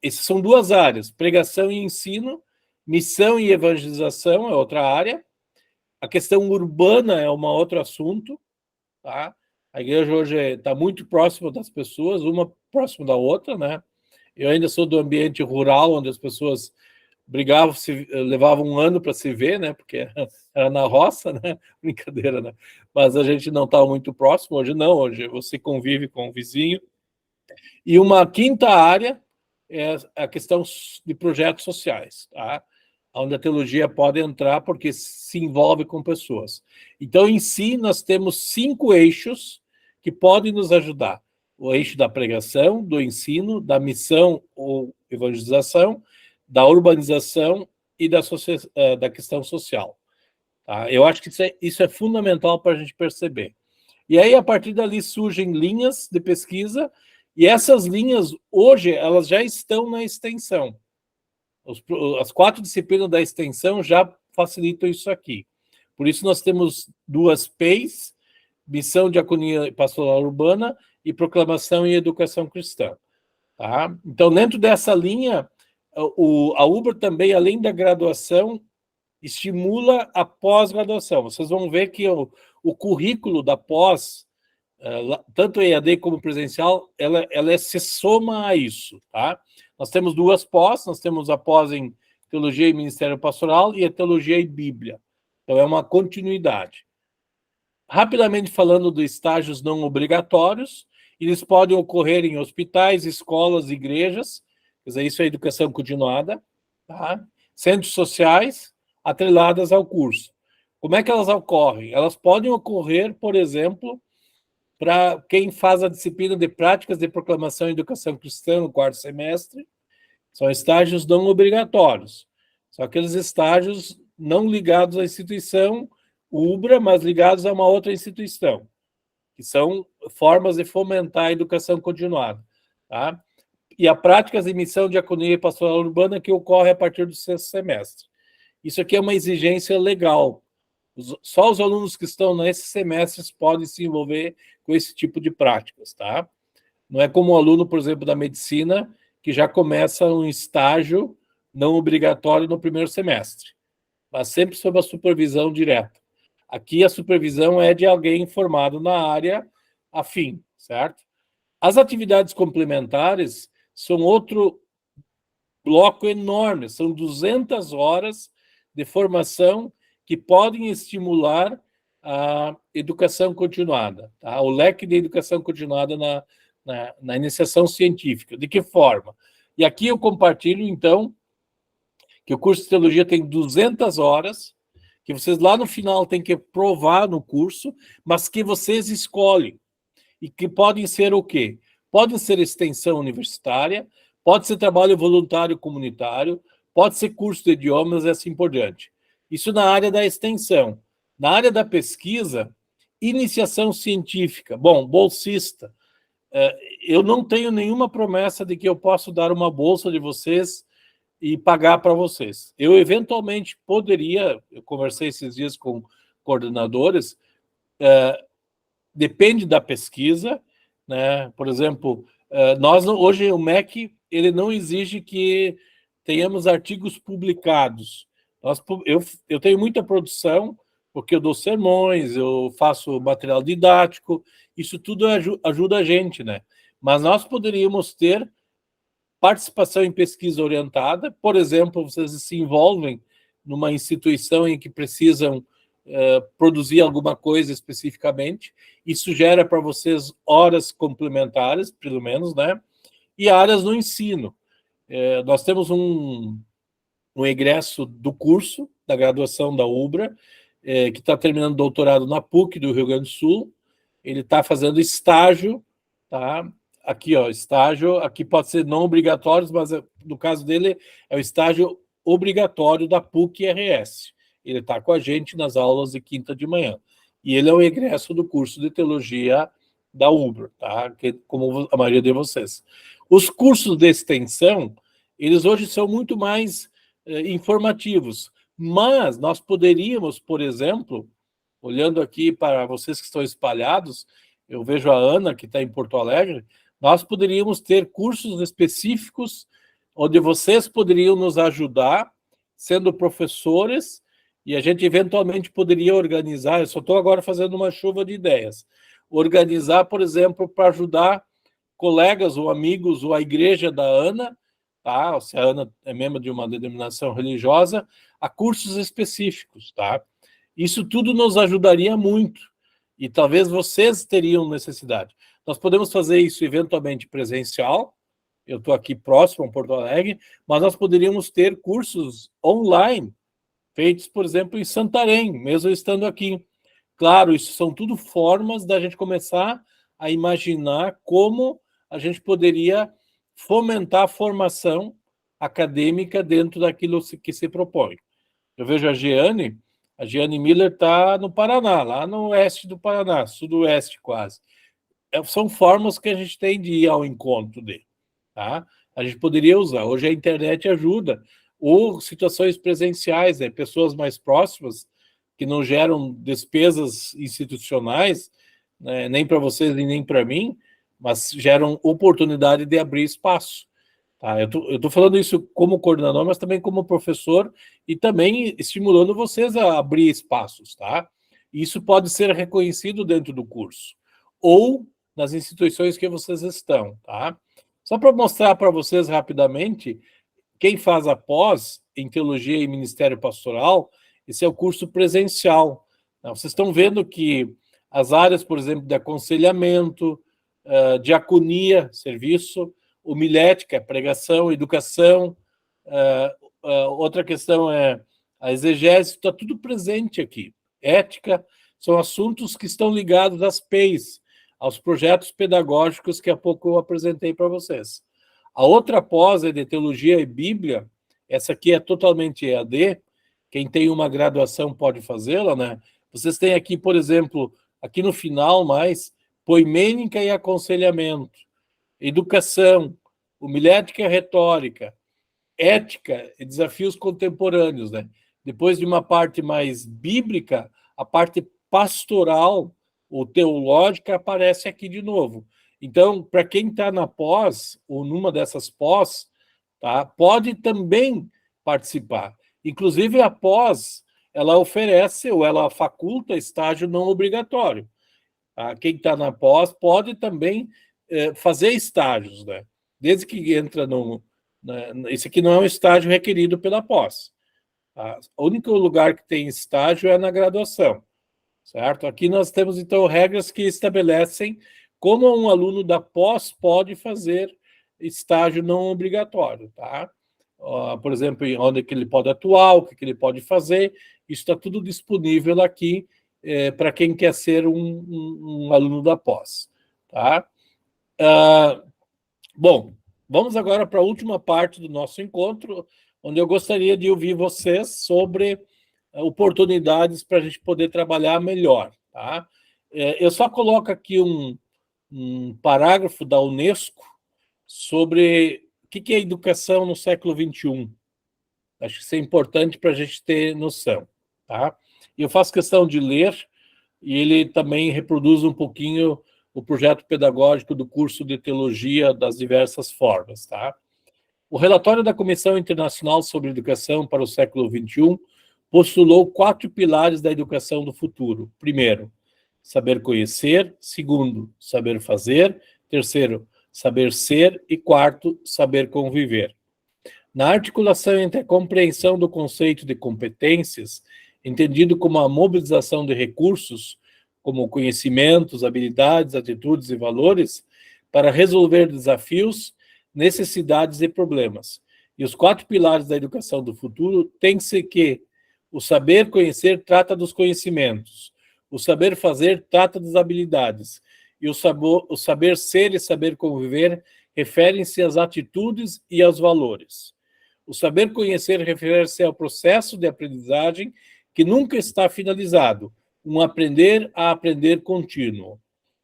essas são 2 áreas, pregação e ensino, missão e evangelização é outra área, a questão urbana é um outro assunto, tá? A igreja hoje está muito próxima das pessoas, uma próxima da outra, né? Eu ainda sou do ambiente rural, onde as pessoas brigavam, levavam 1 ano para se ver, né? Porque era na roça, né? Brincadeira, né? Mas a gente não está muito próximo, hoje não, hoje você convive com o vizinho. E uma 5ª área é a questão de projetos sociais, tá? Onde a teologia pode entrar porque se envolve com pessoas. Então, em si, nós temos 5 eixos que podem nos ajudar. O eixo da pregação, do ensino, da missão ou evangelização, da urbanização e da questão social. Tá? Eu acho que isso é fundamental para a gente perceber. E aí, a partir dali, surgem linhas de pesquisa, e essas linhas, hoje, elas já estão na extensão. As 4 disciplinas da extensão já facilitam isso aqui. Por isso, nós temos 2 PEIs, Missão, Diaconia e Pastoral Urbana, e Proclamação e Educação Cristã. Tá? Então, dentro dessa linha, a UBRA também, além da graduação, estimula a pós-graduação. Vocês vão ver que o currículo da pós, tanto EAD como presencial, ela se soma a isso. Tá? Nós temos 2 pós, nós temos a pós em Teologia e Ministério Pastoral e a Teologia e Bíblia. Então, é uma continuidade. Rapidamente falando dos estágios não obrigatórios, eles podem ocorrer em hospitais, escolas, igrejas, quer dizer, isso é educação continuada, tá? Centros sociais, atreladas ao curso. Como é que elas ocorrem? Elas podem ocorrer, por exemplo, para quem faz a disciplina de práticas de proclamação e educação cristã no 4º semestre, são estágios não obrigatórios. São aqueles estágios não ligados à instituição UBRA, mas ligados a uma outra instituição, que são formas de fomentar a educação continuada. Tá? E a práticas de missão, diaconia e pastoral urbana que ocorre a partir do 6º semestre. Isso aqui é uma exigência legal. Só os alunos que estão nesses semestres podem se envolver com esse tipo de práticas. Tá? Não é como o aluno, por exemplo, da medicina, que já começa um estágio não obrigatório no 1º semestre, mas sempre sob a supervisão direta. Aqui a supervisão é de alguém formado na área afim, certo? As atividades complementares são outro bloco enorme, são 200 horas de formação que podem estimular a educação continuada, tá? O leque de educação continuada na iniciação científica. De que forma? E aqui eu compartilho, então, que o curso de teologia tem 200 horas, que vocês lá no final têm que provar no curso, mas que vocês escolhem. E que podem ser o quê? Podem ser extensão universitária, pode ser trabalho voluntário comunitário, pode ser curso de idiomas e assim por diante. Isso na área da extensão. Na área da pesquisa, iniciação científica. Bom, bolsista. Eu não tenho nenhuma promessa de que eu posso dar uma bolsa de vocês e pagar para vocês. Eu, eventualmente, poderia, eu conversei esses dias com coordenadores, depende da pesquisa, né? Por exemplo, hoje o MEC ele não exige que tenhamos artigos publicados. Eu tenho muita produção, porque eu dou sermões, eu faço material didático, isso tudo ajuda a gente, né? Mas nós poderíamos ter participação em pesquisa orientada, por exemplo, vocês se envolvem numa instituição em que precisam produzir alguma coisa especificamente, isso gera para vocês horas complementares, pelo menos, né? E áreas no ensino. Nós temos um egresso do curso, da graduação da UBRA, que está terminando doutorado na PUC do Rio Grande do Sul, ele está fazendo estágio, tá? Aqui, ó, estágio, aqui pode ser não obrigatórios, mas no caso dele é o estágio obrigatório da PUC-RS. Ele está com a gente nas aulas de quinta de manhã. E ele é o egresso do curso de teologia da UBRA, tá? Que, como a maioria de vocês. Os cursos de extensão, eles hoje são muito mais informativos, mas nós poderíamos, por exemplo, olhando aqui para vocês que estão espalhados, eu vejo a Ana, que está em Porto Alegre, nós poderíamos ter cursos específicos onde vocês poderiam nos ajudar, sendo professores, e a gente eventualmente poderia organizar, eu só estou agora fazendo uma chuva de ideias, organizar, por exemplo, para ajudar colegas ou amigos ou a igreja da Ana, tá? Se a Ana é membro de uma denominação religiosa, a cursos específicos, tá? Isso tudo nos ajudaria muito, e talvez vocês teriam necessidade. Nós podemos fazer isso eventualmente presencial, eu estou aqui próximo a Porto Alegre, mas nós poderíamos ter cursos online, feitos, por exemplo, em Santarém, mesmo estando aqui. Claro, isso são tudo formas da gente começar a imaginar como a gente poderia fomentar a formação acadêmica dentro daquilo que se propõe. Eu vejo a Jeane, A Giane Miller está no Paraná, lá no oeste do Paraná, sudoeste quase. São formas que a gente tem de ir ao encontro dele, tá? A gente poderia usar. Hoje a internet ajuda, ou situações presenciais, né? Pessoas mais próximas, que não geram despesas institucionais, né? Nem para vocês e nem para mim, mas geram oportunidade de abrir espaço. Tá? Eu tô falando isso como coordenador, mas também como professor e também estimulando vocês a abrir espaços, tá? Isso pode ser reconhecido dentro do curso ou nas instituições que vocês estão, tá? Só para mostrar para vocês rapidamente, quem faz a pós em Teologia e Ministério Pastoral, esse é o curso presencial. Vocês estão vendo que as áreas, por exemplo, de aconselhamento, diaconia, serviço, homilética, pregação, educação, outra questão é a exegese, está tudo presente aqui. Ética, são assuntos que estão ligados às PEIs, aos projetos pedagógicos que há pouco eu apresentei para vocês. A outra pós é de Teologia e Bíblia, essa aqui é totalmente EAD, quem tem uma graduação pode fazê-la, né? Vocês têm aqui, por exemplo, aqui no final mais, poimênica e aconselhamento, educação, homilética e retórica, ética e desafios contemporâneos, né? Depois de uma parte mais bíblica, a parte pastoral ou teológica aparece aqui de novo. Então, para quem está na pós, ou numa dessas pós, tá, pode também participar. Inclusive, a pós, ela oferece ou ela faculta estágio não obrigatório. Tá? Quem está na pós pode também fazer estágios, né? Desde que entra no... Esse aqui não é um estágio requerido pela pós. Tá? O único lugar que tem estágio é na graduação, certo? Aqui nós temos, então, regras que estabelecem como um aluno da pós pode fazer estágio não obrigatório, tá? Por exemplo, onde que ele pode atuar, o que ele pode fazer, isso está tudo disponível aqui para quem quer ser um aluno da pós, tá? Bom, vamos agora para a última parte do nosso encontro, onde eu gostaria de ouvir vocês sobre oportunidades para a gente poder trabalhar melhor, tá? Eu só coloco aqui um parágrafo da Unesco sobre o que é educação no século XXI. Acho que isso é importante para a gente ter noção, tá? E eu faço questão de ler, e ele também reproduz um pouquinho o projeto pedagógico do curso de teologia das diversas formas, tá? O relatório da Comissão Internacional sobre Educação para o século XXI postulou 4 pilares da educação do futuro. Primeiro, saber conhecer. Segundo, saber fazer. Terceiro, saber ser. E quarto, saber conviver. Na articulação entre a compreensão do conceito de competências, entendido como a mobilização de recursos, como conhecimentos, habilidades, atitudes e valores, para resolver desafios, necessidades e problemas. E os 4 pilares da educação do futuro têm-se que o saber conhecer trata dos conhecimentos, o saber fazer trata das habilidades, e o saber ser e saber conviver referem-se às atitudes e aos valores. O saber conhecer refere-se ao processo de aprendizagem que nunca está finalizado, um aprender a aprender contínuo.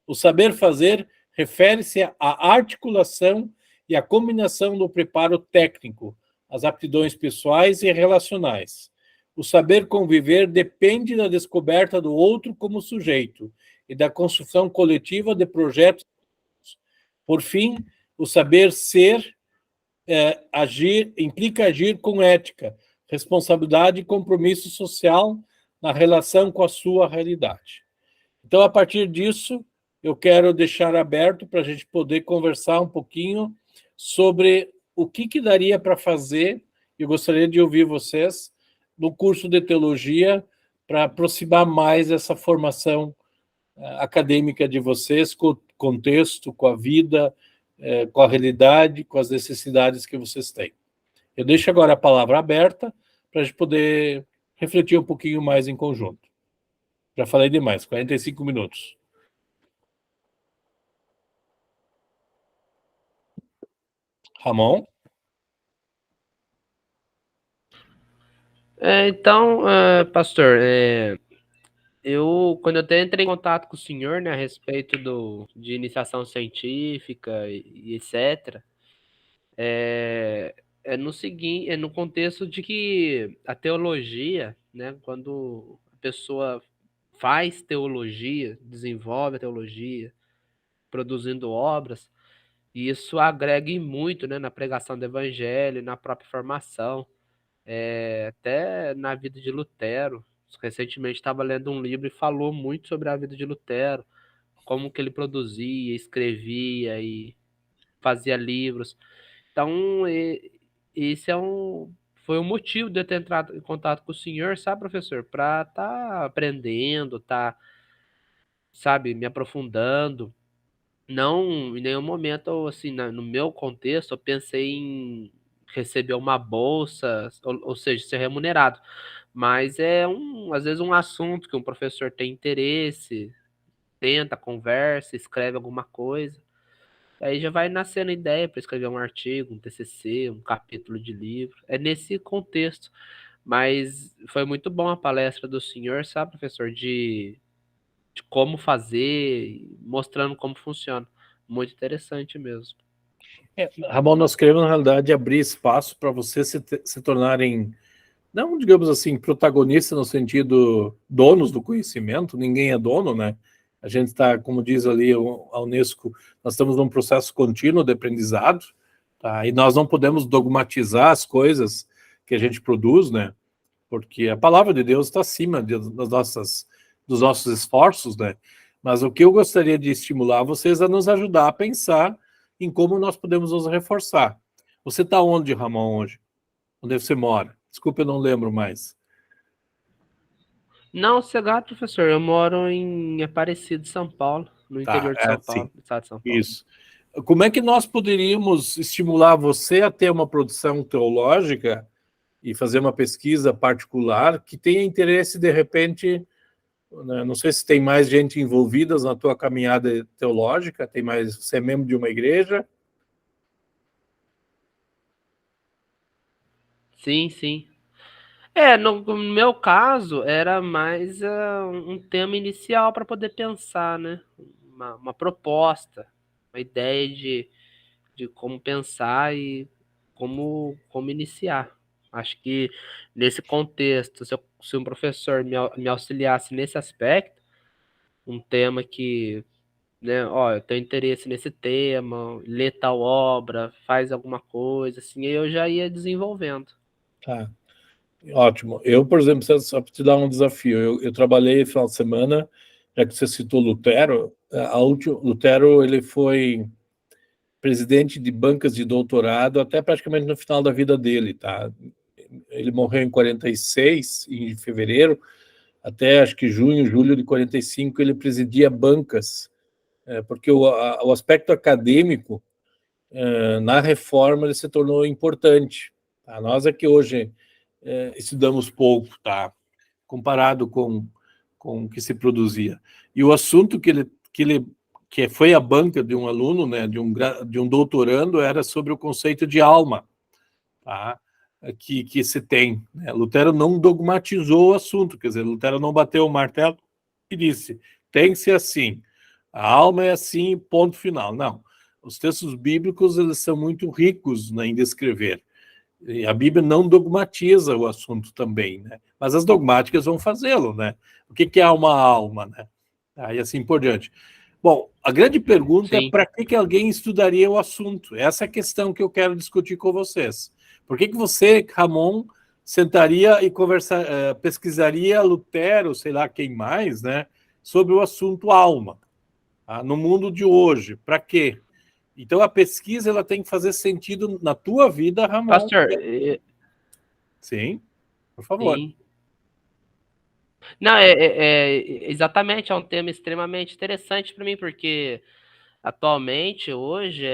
O saber fazer refere-se à articulação e à combinação do preparo técnico, as aptidões pessoais e relacionais. O saber conviver depende da descoberta do outro como sujeito e da construção coletiva de projetos. Por fim, o saber ser implica agir com ética, responsabilidade e compromisso social na relação com a sua realidade. Então, a partir disso, eu quero deixar aberto para a gente poder conversar um pouquinho sobre o que daria para fazer. Eu gostaria de ouvir vocês no curso de teologia para aproximar mais essa formação acadêmica de vocês com o contexto, com a vida, com a realidade, com as necessidades que vocês têm. Eu deixo agora a palavra aberta para a gente poder refletir um pouquinho mais em conjunto. Já falei demais, 45 minutos. Ramon? Então, pastor, quando eu entrei em contato com o senhor, né, a respeito de iniciação científica e etc., é no contexto de que a teologia, né, quando a pessoa faz teologia, desenvolve a teologia, produzindo obras, e isso agrega em muito, né, na pregação do evangelho, na própria formação, até na vida de Lutero. Recentemente estava lendo um livro e falou muito sobre a vida de Lutero, como que ele produzia, escrevia e fazia livros. Então, esse foi o motivo de eu ter entrado em contato com o senhor, sabe, professor? Para estar aprendendo, sabe, me aprofundando. Não, em nenhum momento, assim, no meu contexto, eu pensei em receber uma bolsa, ou seja, ser remunerado. Mas às vezes, um assunto que um professor tem interesse, tenta, conversa, escreve alguma coisa. Aí já vai nascendo ideia para escrever um artigo, um TCC, um capítulo de livro. É nesse contexto. Mas foi muito bom a palestra do senhor, sabe, professor, de como fazer, mostrando como funciona. Muito interessante mesmo. Ramon, nós queremos, na realidade, abrir espaço para vocês se tornarem, não, digamos assim, protagonistas no sentido donos do conhecimento, ninguém é dono, né? A gente está, como diz ali a Unesco, nós estamos num processo contínuo de aprendizado, tá? E nós não podemos dogmatizar as coisas que a gente produz, né? Porque a palavra de Deus está acima dos nossos esforços, né? Mas o que eu gostaria de estimular vocês a nos ajudar a pensar em como nós podemos nos reforçar. Você está onde, Ramon, hoje? Onde você mora? Desculpa, eu não lembro mais. Não, sossegado, professor. Eu moro em Aparecido, São Paulo, no Tá, interior de São sim, Paulo, no estado de São Paulo. isso. Como é que nós poderíamos estimular você a ter uma produção teológica e fazer uma pesquisa particular que tenha interesse, de repente, né, não sei se tem mais gente envolvida na tua caminhada teológica, tem mais, você é membro de uma igreja? Sim, sim. No meu caso, era mais um tema inicial para poder pensar, né? Uma proposta, uma ideia de como pensar e como iniciar. Acho que nesse contexto, se um professor me auxiliasse nesse aspecto, um tema que, né, ó, eu tenho interesse nesse tema, lê tal obra, faz alguma coisa, assim, aí eu já ia desenvolvendo. Tá, ótimo. Eu, por exemplo, só para te dar um desafio, eu trabalhei no final de semana, já que você citou Lutero, Lutero ele foi presidente de bancas de doutorado até praticamente no final da vida dele, tá? Ele morreu em 46, em fevereiro, até acho que junho, julho de 45, ele presidia bancas, porque o aspecto acadêmico na reforma ele se tornou importante. Tá? Nós é que hoje estudamos pouco, tá? Comparado com o que se produzia. E o assunto que foi a banca de um aluno, né, de um doutorando, era sobre o conceito de alma, tá? Que se tem. Né? Lutero não dogmatizou o assunto, quer dizer, Lutero não bateu o martelo e disse, tem que ser assim, a alma é assim, ponto final. Não, os textos bíblicos eles são muito ricos, né, em descrever. E a Bíblia não dogmatiza o assunto também, né? Mas as dogmáticas vão fazê-lo, né? O que é uma alma, né? E assim por diante. Bom, a grande pergunta é Sim. para que alguém estudaria o assunto? Essa é a questão que eu quero discutir com vocês. Por que você, Ramon, sentaria e pesquisaria Lutero, sei lá quem mais, né, sobre o assunto alma, tá? No mundo de hoje? Para quê? Então a pesquisa ela tem que fazer sentido na tua vida, Ramon. Pastor, Sim, por favor. sim. Não, exatamente, é um tema extremamente interessante para mim, porque atualmente, hoje,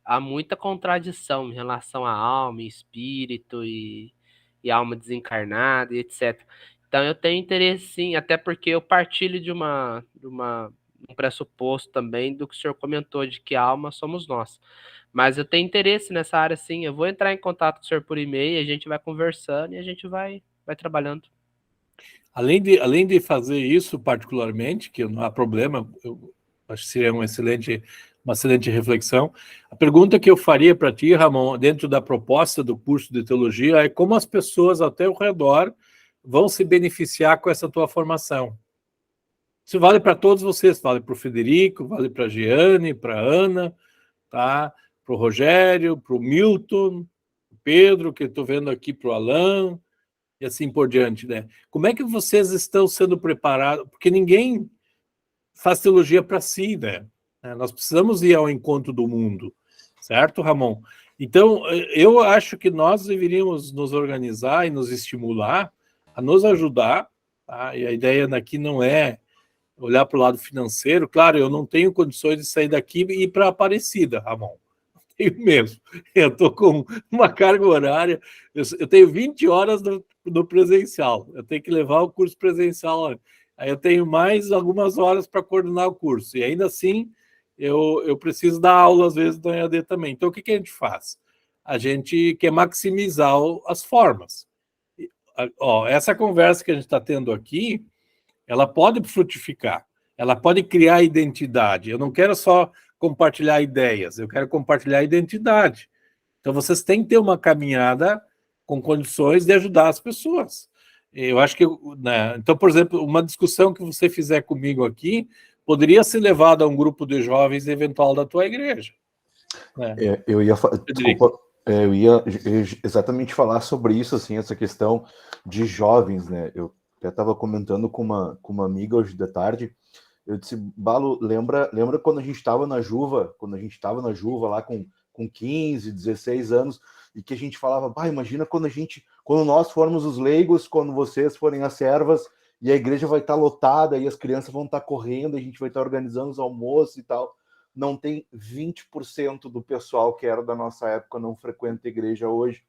há muita contradição em relação à alma, e espírito e alma desencarnada e etc. Então eu tenho interesse sim, até porque eu partilho um pressuposto também do que o senhor comentou, de que a alma somos nós. Mas eu tenho interesse nessa área, sim. Eu vou entrar em contato com o senhor por e-mail, a gente vai conversando e a gente vai trabalhando. Além de fazer isso particularmente, que não há problema, eu acho que seria uma excelente reflexão. A pergunta que eu faria para ti, Ramon, dentro da proposta do curso de teologia, é como as pessoas ao teu redor vão se beneficiar com essa tua formação. Isso vale para todos vocês, vale para o Federico, vale para a Giane, para a Ana, tá? Para o Rogério, para o Milton, Pedro, que eu estou vendo aqui, para o Alan, e assim por diante, né? Como é que vocês estão sendo preparados? Porque ninguém faz teologia para si, né? Nós precisamos ir ao encontro do mundo, certo, Ramon? Então, eu acho que nós deveríamos nos organizar e nos estimular a nos ajudar, tá? E a ideia daqui não é olhar para o lado financeiro. Claro, eu não tenho condições de sair daqui e ir para Aparecida, Ramon. Eu mesmo. Eu estou com uma carga horária, eu tenho 20 horas do presencial, eu tenho que levar o curso presencial, aí eu tenho mais algumas horas para coordenar o curso, e ainda assim eu preciso dar aula às vezes do EAD também. Então o que a gente faz? A gente quer maximizar as formas. Essa conversa que a gente está tendo aqui, ela pode frutificar, ela pode criar identidade. Eu não quero só compartilhar ideias, eu quero compartilhar identidade. Então, vocês têm que ter uma caminhada com condições de ajudar as pessoas. Eu acho que, né, então, por exemplo, uma discussão que você fizer comigo aqui poderia ser levada a um grupo de jovens eventual da tua igreja. Né? Desculpa, eu ia exatamente falar sobre isso, assim, essa questão de jovens, né? Eu até estava comentando com uma amiga hoje de tarde. Eu disse, Balo, lembra quando a gente estava na Juva, lá com 15, 16 anos, e que a gente falava, imagina quando nós formos os leigos, quando vocês forem as servas, e a igreja vai estar lotada, e as crianças vão estar correndo, a gente vai estar organizando os almoços e tal. Não tem 20% do pessoal que era da nossa época não frequenta a igreja hoje.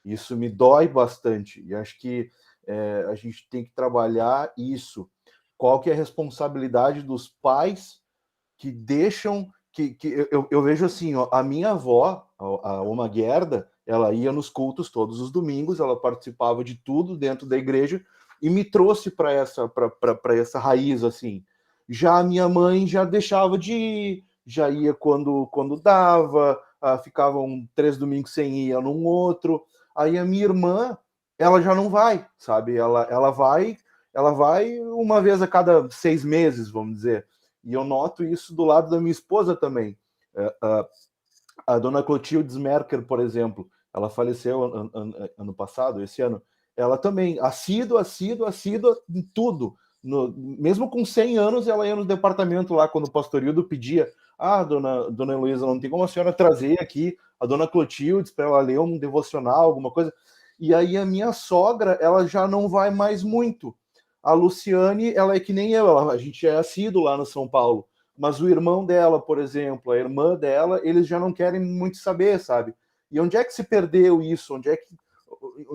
Isso me dói bastante, e acho que a gente tem que trabalhar isso. Qual que é a responsabilidade dos pais que deixam... Eu vejo assim, ó, a minha avó, a Oma Gerda, ela ia nos cultos todos os domingos, ela participava de tudo dentro da igreja e me trouxe para essa raiz, assim. Já a minha mãe já deixava de ir, já ia quando dava, ficavam 3 domingos sem ir, num outro. Aí a minha irmã, ela já não vai, sabe? Ela vai uma vez a cada 6 meses, vamos dizer. E eu noto isso do lado da minha esposa também. A dona Clotilde Merker, por exemplo, ela faleceu ano passado, esse ano. Ela também, assídua em tudo. Mesmo com 100 anos, ela ia no departamento lá, quando o pastor Hildo pedia, dona Heloísa, não tem como a senhora trazer aqui a dona Clotilde para ela ler um devocional, alguma coisa. E aí a minha sogra, ela já não vai mais muito. A Luciane, ela é que nem eu, a gente é assíduo lá no São Paulo, mas o irmão dela, por exemplo, a irmã dela, eles já não querem muito saber, sabe? E onde é que se perdeu isso?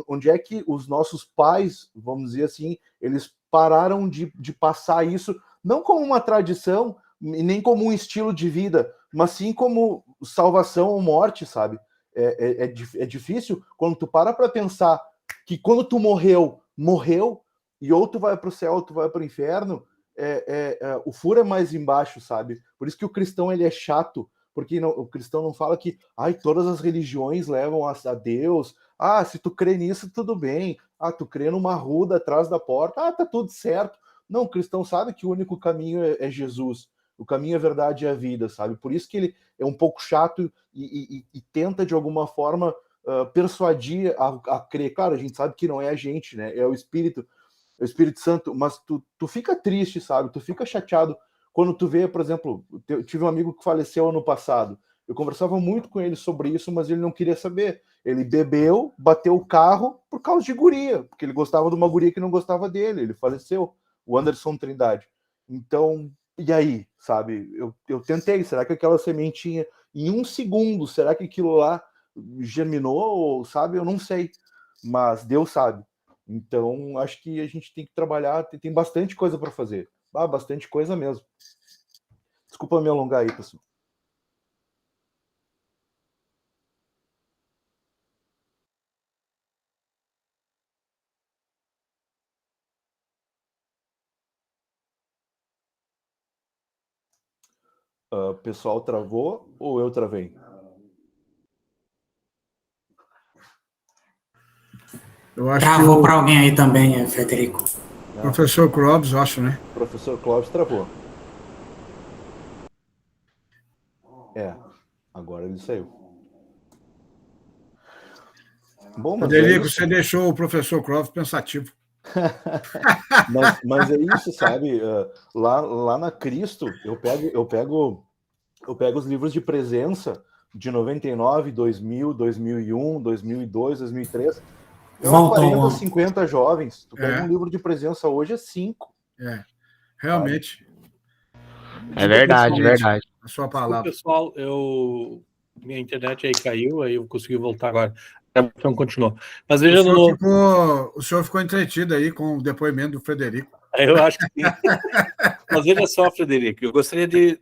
Onde é que os nossos pais, vamos dizer assim, eles pararam de passar isso, não como uma tradição, nem como um estilo de vida, mas sim como salvação ou morte, sabe? É difícil quando tu para pensar que quando tu morreu, e ou tu vai para o céu ou tu vai para o inferno, o furo é mais embaixo, sabe? Por isso que o cristão ele é chato, porque o cristão não fala que todas as religiões levam a Deus. Se tu crê nisso, tudo bem. Tu crê numa ruda atrás da porta, tá tudo certo. Não, o cristão sabe que o único caminho é Jesus. O caminho, a verdade e a vida, sabe? Por isso que ele é um pouco chato e tenta, de alguma forma, persuadir a crer. Claro, a gente sabe que não é a gente, né? É o Espírito Santo, mas tu fica triste, sabe? Tu fica chateado quando tu vê, por exemplo, eu tive um amigo que faleceu ano passado. Eu conversava muito com ele sobre isso, mas ele não queria saber. Ele bebeu, bateu o carro por causa de guria, porque ele gostava de uma guria que não gostava dele. Ele faleceu, o Anderson Trindade. Então, e aí, sabe? Eu tentei, será que aquela sementinha, em 1 segundo, será que aquilo lá germinou, sabe? Eu não sei, mas Deus sabe. Então, acho que a gente tem que trabalhar, tem bastante coisa para fazer. Bastante coisa mesmo. Desculpa me alongar aí, pessoal. O pessoal travou ou eu travei? Eu acho Travou que para alguém aí também, Frederico. o professor Clóvis, eu acho, né? O professor Clóvis travou. Agora ele saiu. Bom, mas Frederico, você deixou o professor Clóvis pensativo. mas é isso, sabe? Lá na Cristo, eu pego os livros de presença de 99, 2000, 2001, 2002, 2003. É 40, 50 jovens. Tu pega um livro de presença hoje, é 5. Realmente. É verdade, verdade. A sua palavra. Pessoal, minha internet aí caiu, aí eu consegui voltar agora. Então continuou. Mas veja o senhor ficou entretido aí com o depoimento do Frederico. Eu acho que sim. Mas veja só, Frederico, eu gostaria de,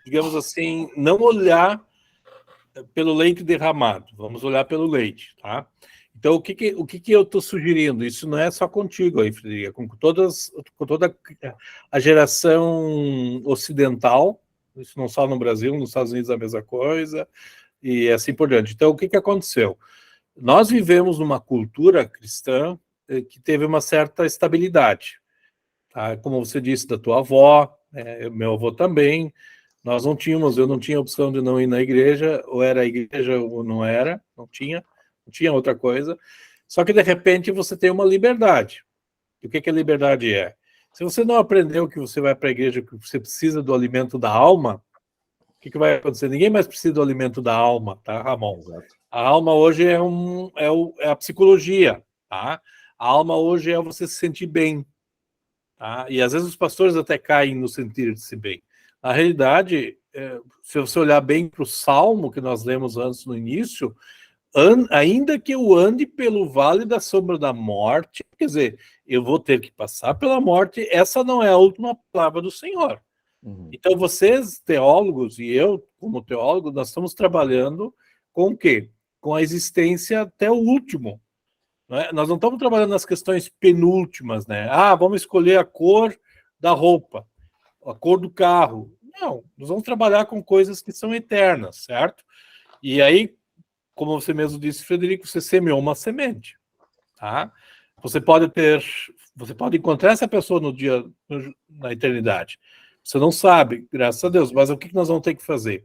digamos assim, não olhar pelo leite derramado, vamos olhar pelo leite, tá? Então, o que eu estou sugerindo? Isso não é só contigo aí, Frederico, com toda a geração ocidental, isso não só no Brasil, nos Estados Unidos a mesma coisa, e assim por diante. Então, o que aconteceu? Nós vivemos numa cultura cristã que teve uma certa estabilidade, tá? Como você disse da tua avó, meu avô também, eu não tinha opção de não ir na igreja, ou era a igreja ou não era, não tinha outra coisa. Só que, de repente, você tem uma liberdade. E o que a liberdade é? Se você não aprendeu que você vai para a igreja, que você precisa do alimento da alma, o que vai acontecer? Ninguém mais precisa do alimento da alma, tá, Ramon? Exato. A alma hoje é a psicologia, tá? A alma hoje é você se sentir bem, tá? E às vezes os pastores até caem no sentir-se bem. Na realidade, se você olhar bem para o Salmo que nós lemos antes no início, ainda que eu ande pelo vale da sombra da morte, quer dizer, eu vou ter que passar pela morte, essa não é a última palavra do Senhor. Uhum. Então, vocês, teólogos, e eu, como teólogo, nós estamos trabalhando com o quê? Com a existência até o último. Né? Nós não estamos trabalhando nas questões penúltimas, né? Vamos escolher a cor da roupa, a cor do carro. Não, nós vamos trabalhar com coisas que são eternas, certo? E aí, como você mesmo disse, Frederico, você semeou uma semente, tá? Você pode encontrar essa pessoa na eternidade. Você não sabe, graças a Deus, mas o que nós vamos ter que fazer?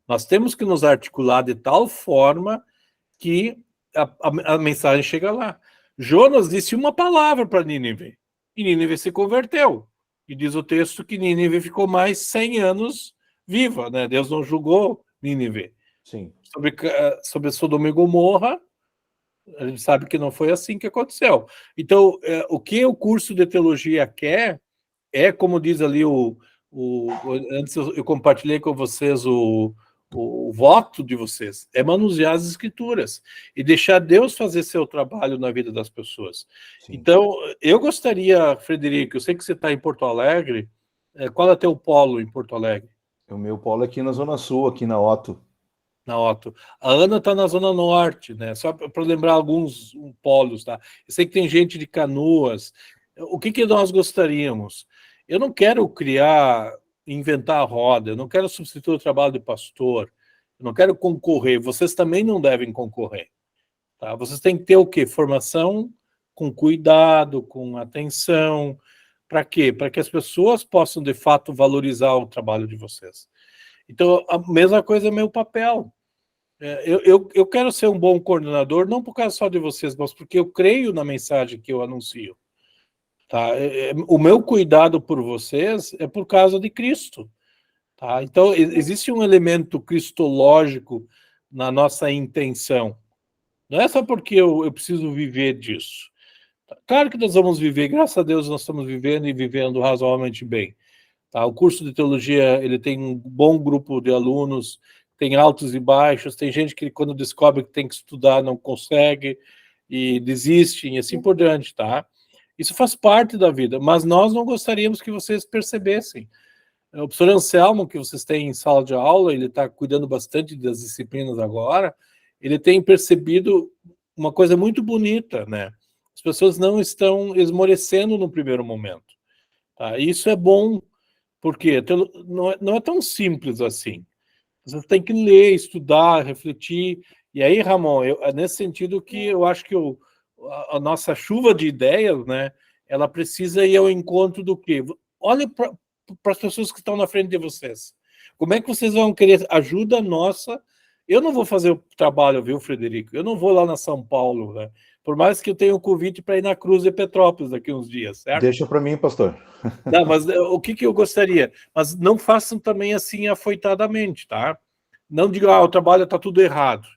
Nós temos que nos articular de tal forma que a mensagem chega lá. Jonas disse uma palavra para Nínive, e Nínive se converteu. E diz o texto que Nínive ficou mais 100 anos viva, né? Deus não julgou Nínive. Sim. Sobre Sodoma e Gomorra, a gente sabe que não foi assim que aconteceu. Então, o que o curso de teologia quer como diz ali antes eu compartilhei com vocês o voto de vocês, é manusear as escrituras e deixar Deus fazer seu trabalho na vida das pessoas. Sim. Então, eu gostaria, Frederico, eu sei que você está em Porto Alegre, qual é o teu polo em Porto Alegre? O meu polo é aqui na Zona Sul, aqui na Otto. Na Otto. A Ana está na Zona Norte, né? Só para lembrar alguns polos, tá? Eu sei que tem gente de Canoas. O que nós gostaríamos? Eu não quero inventar a roda, eu não quero substituir o trabalho do pastor, eu não quero concorrer, vocês também não devem concorrer, tá? Vocês têm que ter o quê? Formação com cuidado, com atenção, para quê? Para que as pessoas possam, de fato, valorizar o trabalho de vocês. Então, a mesma coisa é meu papel. Eu quero ser um bom coordenador, não por causa só de vocês, mas porque eu creio na mensagem que eu anuncio. Tá? O meu cuidado por vocês é por causa de Cristo. Tá? Então, existe um elemento cristológico na nossa intenção. Não é só porque eu preciso viver disso. Claro que nós vamos viver, graças a Deus nós estamos vivendo e vivendo razoavelmente bem. Tá? O curso de teologia ele tem um bom grupo de alunos, tem altos e baixos, tem gente que quando descobre que tem que estudar não consegue e desistem e assim por diante, tá? Isso faz parte da vida, mas nós não gostaríamos que vocês percebessem. O professor Anselmo, que vocês têm em sala de aula, ele está cuidando bastante das disciplinas agora, ele tem percebido uma coisa muito bonita, né? As pessoas não estão esmorecendo no primeiro momento. Tá? E isso é bom, porque não é tão simples assim. Você tem que ler, estudar, refletir. E aí, Ramon, é nesse sentido que eu acho que a nossa chuva de ideias, né, ela precisa ir ao encontro do quê? Olha para as pessoas que estão na frente de vocês. Como é que vocês vão querer ajuda nossa? Eu não vou fazer o trabalho, viu, Frederico? Eu não vou lá na São Paulo, né? Por mais que eu tenha o convite para ir na Cruz de Petrópolis daqui uns dias, certo? Deixa para mim, pastor. Não, mas o que eu gostaria? Mas não façam também assim afoitadamente, tá? Não digam, o trabalho está tudo errado.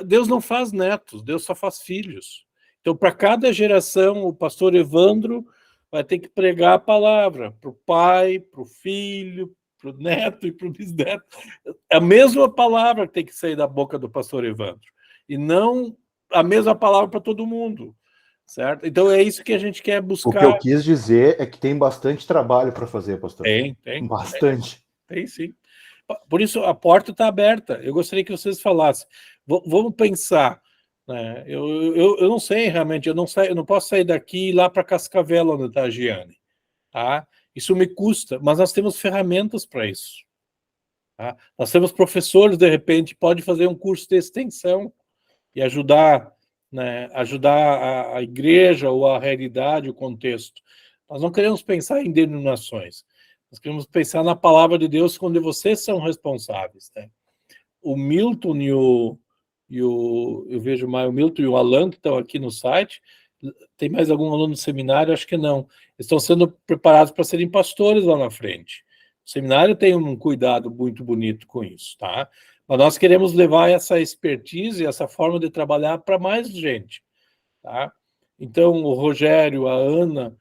Deus não faz netos, Deus só faz filhos. Então, para cada geração, o pastor Evandro vai ter que pregar a palavra para o pai, para o filho, para o neto e para o bisneto. É a mesma palavra que tem que sair da boca do pastor Evandro. E não a mesma palavra para todo mundo. Certo? Então é isso que a gente quer buscar. O que eu quis dizer é que tem bastante trabalho para fazer, pastor. Tem. Bastante. Tem sim. Por isso a porta está aberta. Eu gostaria que vocês falassem. Vamos pensar. Né? Eu não sei realmente, eu não posso sair daqui e ir lá para Cascavel, onde está a Giane. Tá? Isso me custa, mas nós temos ferramentas para isso. Tá? Nós temos professores, de repente, pode fazer um curso de extensão e ajudar. Né, ajudar a igreja ou a realidade, o contexto. Nós não queremos pensar em denominações, nós queremos pensar na palavra de Deus quando vocês são responsáveis. Né? O Milton eu vejo mais o Milton e o Alan, que estão aqui no site, tem mais algum aluno do seminário? Acho que não. Estão sendo preparados para serem pastores lá na frente. O seminário tem um cuidado muito bonito com isso, tá? Mas nós queremos levar essa expertise, essa forma de trabalhar para mais gente, tá? Então, o Rogério, a Ana,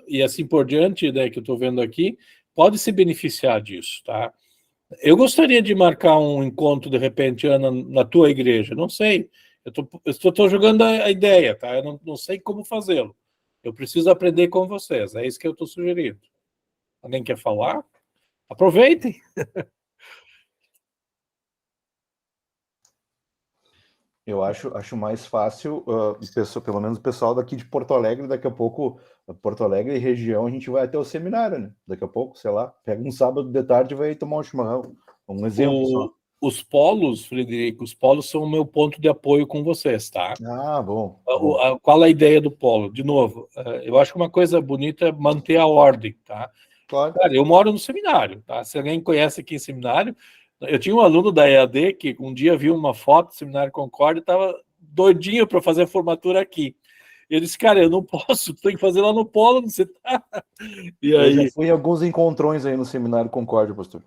e assim por diante, né, que eu estou vendo aqui, pode se beneficiar disso, tá? Eu gostaria de marcar um encontro, de repente, Ana, na tua igreja, não sei, eu estou jogando a ideia, tá? Eu não sei como fazê-lo. Eu preciso aprender com vocês, é isso que eu estou sugerindo. Alguém quer falar? Aproveitem! Eu acho mais fácil, pelo menos o pessoal daqui de Porto Alegre, daqui a pouco, Porto Alegre e região, a gente vai até o seminário, né? Daqui a pouco, sei lá, pega um sábado de tarde e vai tomar um chimarrão. Um exemplo só. Os polos, Frederico, os polos são o meu ponto de apoio com vocês, tá? Ah, bom. Qual a ideia do polo? De novo, eu acho que uma coisa bonita é manter a ordem, tá? Claro. Cara, eu moro no seminário, tá? Se alguém conhece aqui em seminário, eu tinha um aluno da EAD que um dia viu uma foto do Seminário Concórdia e estava doidinho para fazer a formatura aqui. Ele disse, cara, eu não posso, tu tem que fazer lá no polo, onde você tá. E aí, eu já fui em alguns encontrões aí no Seminário Concórdia, pastor.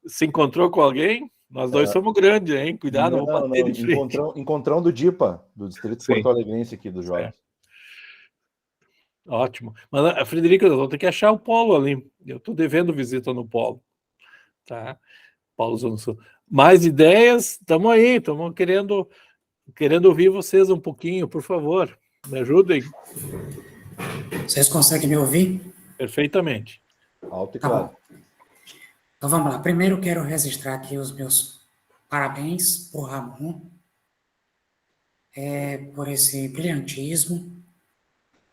Se encontrou com alguém? Nós dois somos grandes, hein? Cuidado, não vou bater de frente. Encontrão do DIPA, do Distrito Porto Alegrense aqui, dos jovens. Ótimo. Mas, Frederico, nós vamos ter que achar o polo ali. Eu estou devendo visita no polo. Tá? Paulo Zona Sul. Mais ideias? Estamos aí, estamos querendo ouvir vocês um pouquinho, por favor. Me ajudem. Vocês conseguem me ouvir? Perfeitamente. Alto e claro. Bom. Então vamos lá. Primeiro quero registrar aqui os meus parabéns por Ramon, por esse brilhantismo,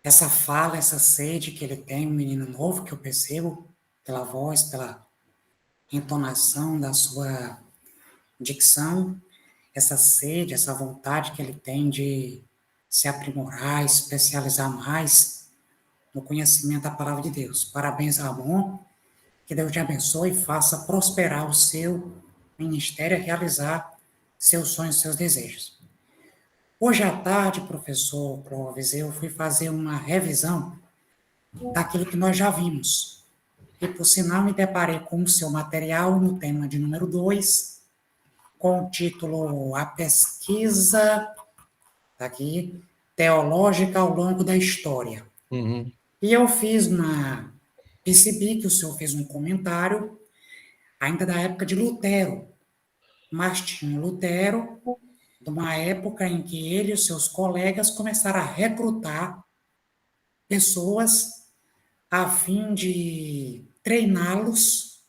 essa fala, essa sede que ele tem, um menino novo que eu percebo pela voz, pela entonação da sua dicção, essa sede, essa vontade que ele tem de se aprimorar, especializar mais no conhecimento da palavra de Deus. Parabéns, Ramon. Que Deus te abençoe e faça prosperar o seu ministério a realizar seus sonhos, seus desejos. Hoje à tarde, professor Clóvis, eu fui fazer uma revisão daquilo que nós já vimos. E, por sinal, me deparei com o seu material no tema de número 2, com o título A Pesquisa, aqui, Teológica ao Longo da História. Uhum. E eu percebi que o senhor fez um comentário ainda da época de Lutero, mas tinha Lutero de uma época em que ele e os seus colegas começaram a recrutar pessoas a fim de treiná-los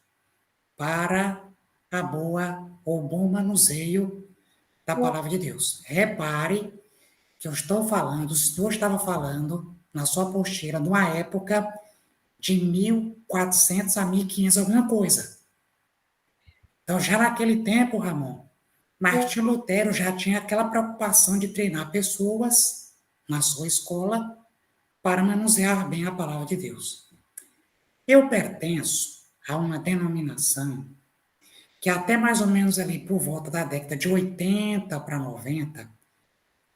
para a boa ou bom manuseio da palavra de Deus. Repare que eu estou falando, o senhor estava falando na sua apostila, numa época de 1400 a 1500, alguma coisa. Então, já naquele tempo, Ramon, Martim Lutero já tinha aquela preocupação de treinar pessoas na sua escola para manusear bem a palavra de Deus. Eu pertenço a uma denominação que até mais ou menos ali por volta da década de 80 para 90,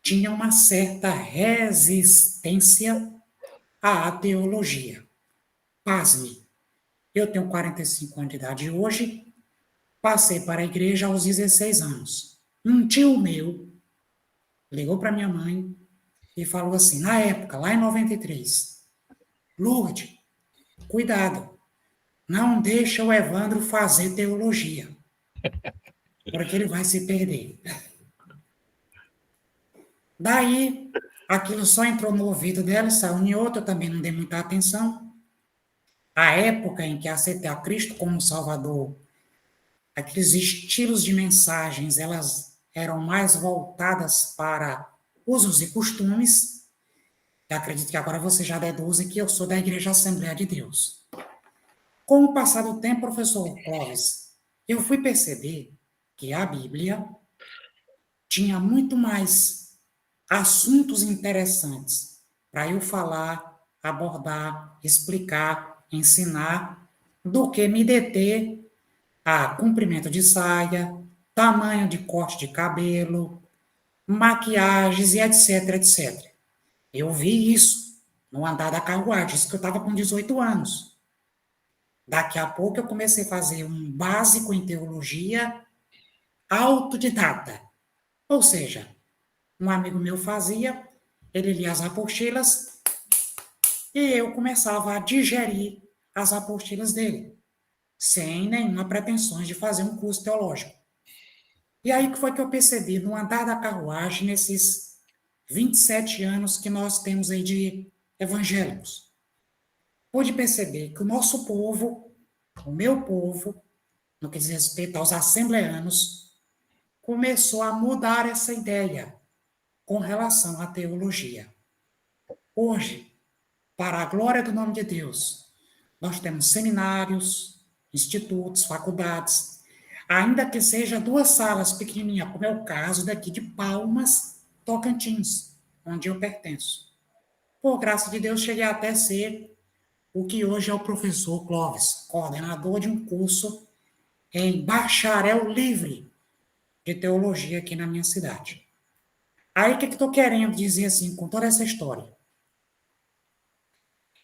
tinha uma certa resistência à teologia. Pasme, eu tenho 45 anos de idade hoje, passei para a igreja aos 16 anos. Um tio meu ligou para minha mãe e falou assim, na época, lá em 93, Lourdes, cuidado, não deixa o Evandro fazer teologia, porque ele vai se perder. Daí, aquilo só entrou no ouvido dela, saiu em outro, eu também não dei muita atenção. A época em que aceitei a Cristo como Salvador, aqueles estilos de mensagens, elas eram mais voltadas para usos e costumes. Eu acredito que agora você já deduze que eu sou da Igreja Assembleia de Deus. Com o passar do tempo, professor Clóvis, eu fui perceber que a Bíblia tinha muito mais assuntos interessantes para eu falar, abordar, explicar, ensinar, do que me deter a comprimento de saia, tamanho de corte de cabelo, maquiagens e etc, etc. Eu vi isso no andar da carruagem, isso que eu estava com 18 anos. Daqui a pouco eu comecei a fazer um básico em teologia autodidata. Ou seja, um amigo meu fazia, ele lia as apostilas e eu começava a digerir as apostilas dele, sem nenhuma pretensão de fazer um curso teológico. E aí que foi que eu percebi, no andar da carruagem, nesses 27 anos que nós temos aí de evangélicos, pude perceber que o nosso povo, o meu povo, no que diz respeito aos assembleanos, começou a mudar essa ideia com relação à teologia. Hoje, para a glória do nome de Deus, nós temos seminários, institutos, faculdades, ainda que seja 2 salas pequenininhas, como é o caso daqui de Palmas, Tocantins, onde eu pertenço. Por graça de Deus, cheguei até a ser o que hoje é o professor Clóvis, coordenador de um curso em bacharel livre de teologia aqui na minha cidade. Aí, o que estou querendo dizer assim, com toda essa história?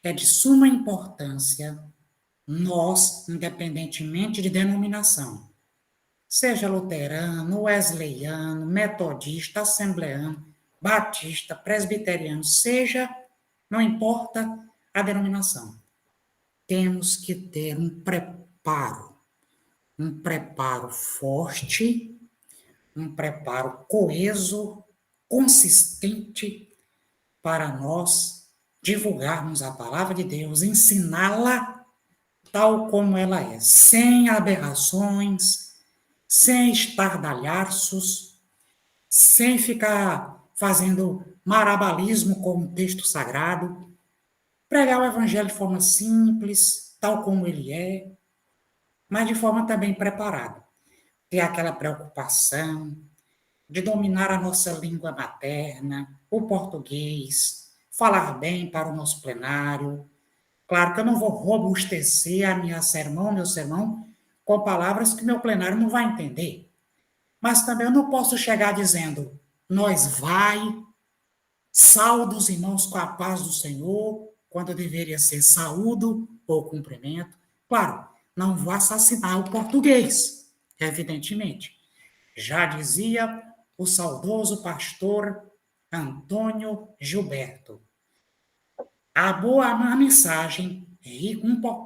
É de suma importância nós, independentemente de denominação, seja luterano, wesleyano, metodista, assembleano, batista, presbiteriano, seja, não importa a denominação, temos que ter um preparo forte, um preparo coeso, consistente, para nós divulgarmos a palavra de Deus, ensiná-la tal como ela é, sem aberrações, sem estardalhaços, sem ficar fazendo marabalismo com o texto sagrado, pregar o evangelho de forma simples, tal como ele é, mas de forma também preparada. Ter aquela preocupação de dominar a nossa língua materna, o português, falar bem para o nosso plenário. Claro que eu não vou robustecer meu sermão, com palavras que meu plenário não vai entender. Mas também eu não posso chegar dizendo, nós vai, saúde os irmãos com a paz do Senhor, quando deveria ser saúdo ou cumprimento. Claro, não vou assassinar o português, evidentemente. Já dizia o saudoso pastor Antônio Gilberto. A mensagem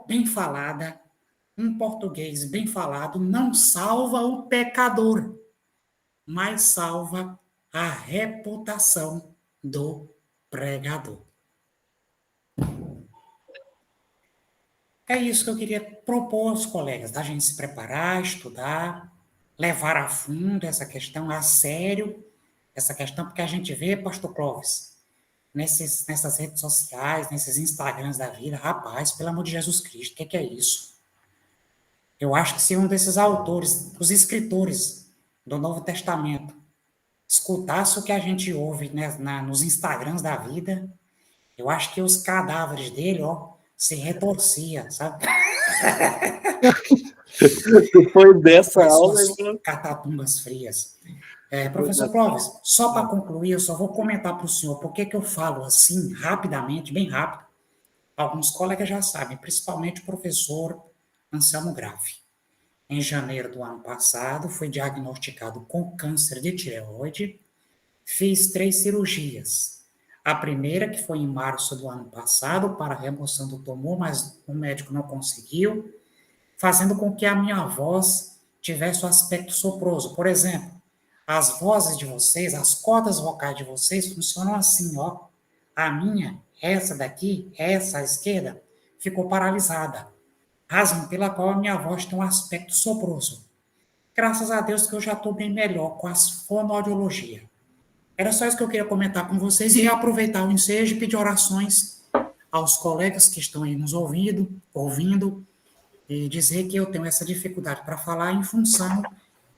bem falada, um português bem falado, não salva o pecador, mas salva a reputação do pregador. É isso que eu queria propor aos colegas, da gente se preparar, estudar, levar a fundo essa questão, a sério, essa questão, porque a gente vê, pastor Clóvis, nessas redes sociais, nesses Instagrams da vida, rapaz, pelo amor de Jesus Cristo, o que é isso? Eu acho que se um desses autores, os escritores do Novo Testamento, escutasse o que a gente ouve, né, nos Instagrams da vida, eu acho que os cadáveres dele, ó, se retorcia, sabe? Depois dessa aula, Suas catatumbas frias. Professor Clóvis, só para concluir, eu só vou comentar para o senhor por que eu falo assim, rapidamente, bem rápido. Alguns colegas já sabem, principalmente o professor Anselmo Graff. Em janeiro do ano passado, fui diagnosticado com câncer de tireoide, fiz 3 cirurgias. A primeira, que foi em março do ano passado, para a remoção do tumor, mas o médico não conseguiu, fazendo com que a minha voz tivesse o aspecto soproso. Por exemplo, as vozes de vocês, as cordas vocais de vocês funcionam assim, ó. A minha, essa daqui, essa à esquerda, ficou paralisada, razão pela qual a minha voz tem um aspecto soproso. Graças a Deus que eu já estou bem melhor com as fonoaudiologia. Era só isso que eu queria comentar com vocês e aproveitar o ensejo e pedir orações aos colegas que estão aí nos ouvindo, e dizer que eu tenho essa dificuldade para falar em função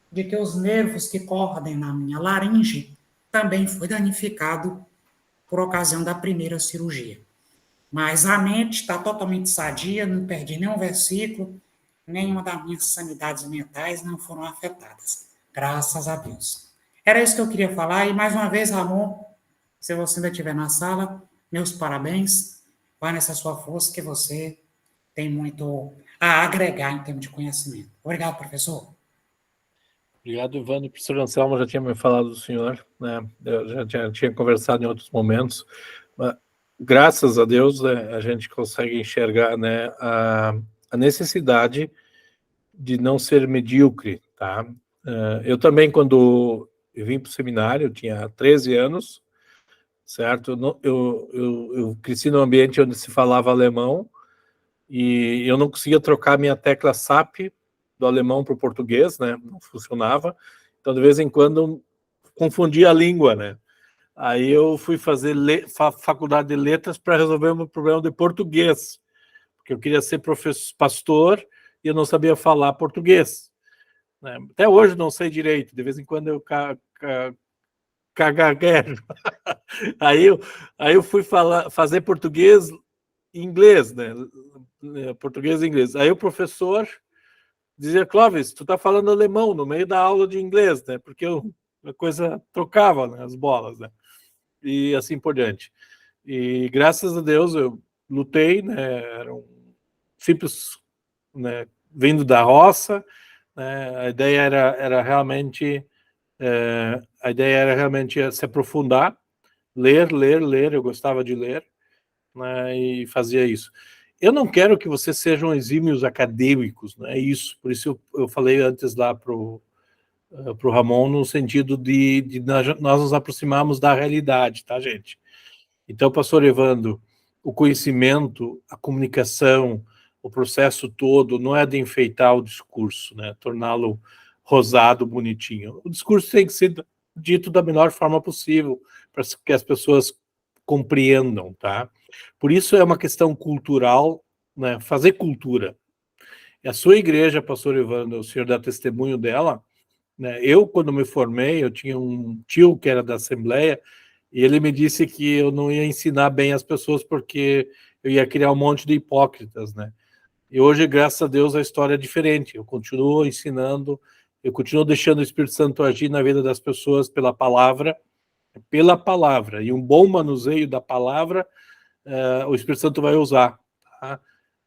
de que os nervos que correm na minha laringe também foi danificado por ocasião da primeira cirurgia. Mas a mente está totalmente sadia, não perdi nenhum versículo, nenhuma das minhas sanidades mentais não foram afetadas. Graças a Deus. Era isso que eu queria falar, e mais uma vez, Ramon, se você ainda estiver na sala, meus parabéns, vai nessa sua força que você tem muito a agregar em termos de conhecimento. Obrigado, professor. Obrigado, Ivano. O professor Anselmo já tinha me falado do senhor, né? Eu já tinha conversado em outros momentos. Mas, graças a Deus, a gente consegue enxergar, né, a necessidade de não ser medíocre, tá? Eu também, quando eu vim para o seminário, eu tinha 13 anos, certo? Eu cresci num ambiente onde se falava alemão e eu não conseguia trocar minha tecla SAP do alemão para o português, né? Não funcionava. Então, de vez em quando, confundia a língua, né? Aí eu fui fazer faculdade de letras para resolver o meu problema de português, porque eu queria ser pastor e eu não sabia falar português, né? Até hoje não sei direito, de vez em quando eu cagaguejo. aí eu fui fazer português e inglês, né? Português e inglês. Aí o professor dizia, Clóvis, tu tá falando alemão no meio da aula de inglês, né? Porque a coisa trocava, né, as bolas, né? E assim por diante. E graças a Deus eu lutei, né? Era um simples, né, vindo da roça, né? A ideia era realmente se aprofundar, ler, eu gostava de ler, né, e fazia isso. Eu não quero que vocês sejam exímios acadêmicos, não é isso. Por isso eu falei antes lá para o Ramon, no sentido de nós nos aproximarmos da realidade, tá, gente? Então, pastor Evandro, o conhecimento, a comunicação, o processo todo não é de enfeitar o discurso, né? Torná-lo rosado, bonitinho. O discurso tem que ser dito da melhor forma possível, para que as pessoas compreendam, tá? Por isso é uma questão cultural, né? Fazer cultura. E a sua igreja, pastor Evandro, o senhor dá testemunho dela, né? Eu, quando me formei, eu tinha um tio que era da Assembleia, e ele me disse que eu não ia ensinar bem as pessoas porque eu ia criar um monte de hipócritas, né? E hoje, graças a Deus, a história é diferente. Eu continuo ensinando, eu continuo deixando o Espírito Santo agir na vida das pessoas pela palavra, e um bom manuseio da palavra, o Espírito Santo vai usar, tá?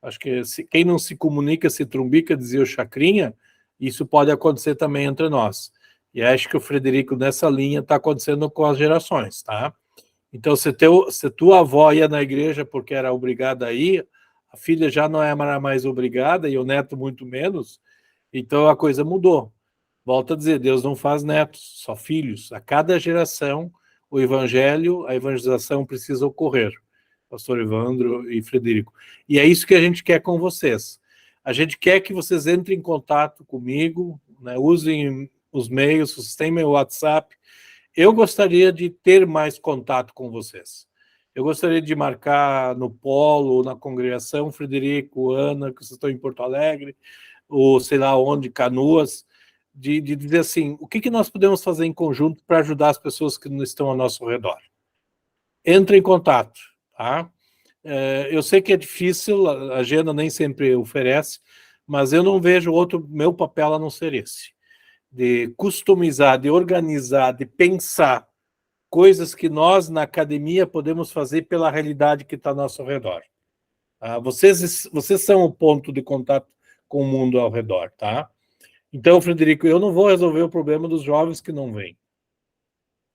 Acho que quem não se comunica, se trumbica, dizia o Chacrinha, isso pode acontecer também entre nós. E acho que o Frederico, nessa linha, está acontecendo com as gerações, tá? Então, se tua avó ia na igreja porque era obrigada a ir, a filha já não é mais obrigada, e o neto muito menos, então a coisa mudou. Volto a dizer, Deus não faz netos, só filhos. A cada geração, o evangelho, a evangelização precisa ocorrer. pastor Evandro e Frederico. E é isso que a gente quer com vocês. A gente quer que vocês entrem em contato comigo, né, usem os meios, vocês têm meu WhatsApp. Eu gostaria de ter mais contato com vocês. Eu gostaria de marcar no Polo, na congregação, Frederico, Ana, que vocês estão em Porto Alegre, ou sei lá onde, Canoas, de dizer assim, o que nós podemos fazer em conjunto para ajudar as pessoas que não estão ao nosso redor. Entre em contato, tá? Eu sei que é difícil, a agenda nem sempre oferece, mas eu não vejo outro, meu papel a não ser esse, de customizar, de organizar, de pensar coisas que nós, na academia, podemos fazer pela realidade que está ao nosso redor. Tá? Vocês são o ponto de contato com o mundo ao redor, tá? Então, Frederico, eu não vou resolver o problema dos jovens que não vêm.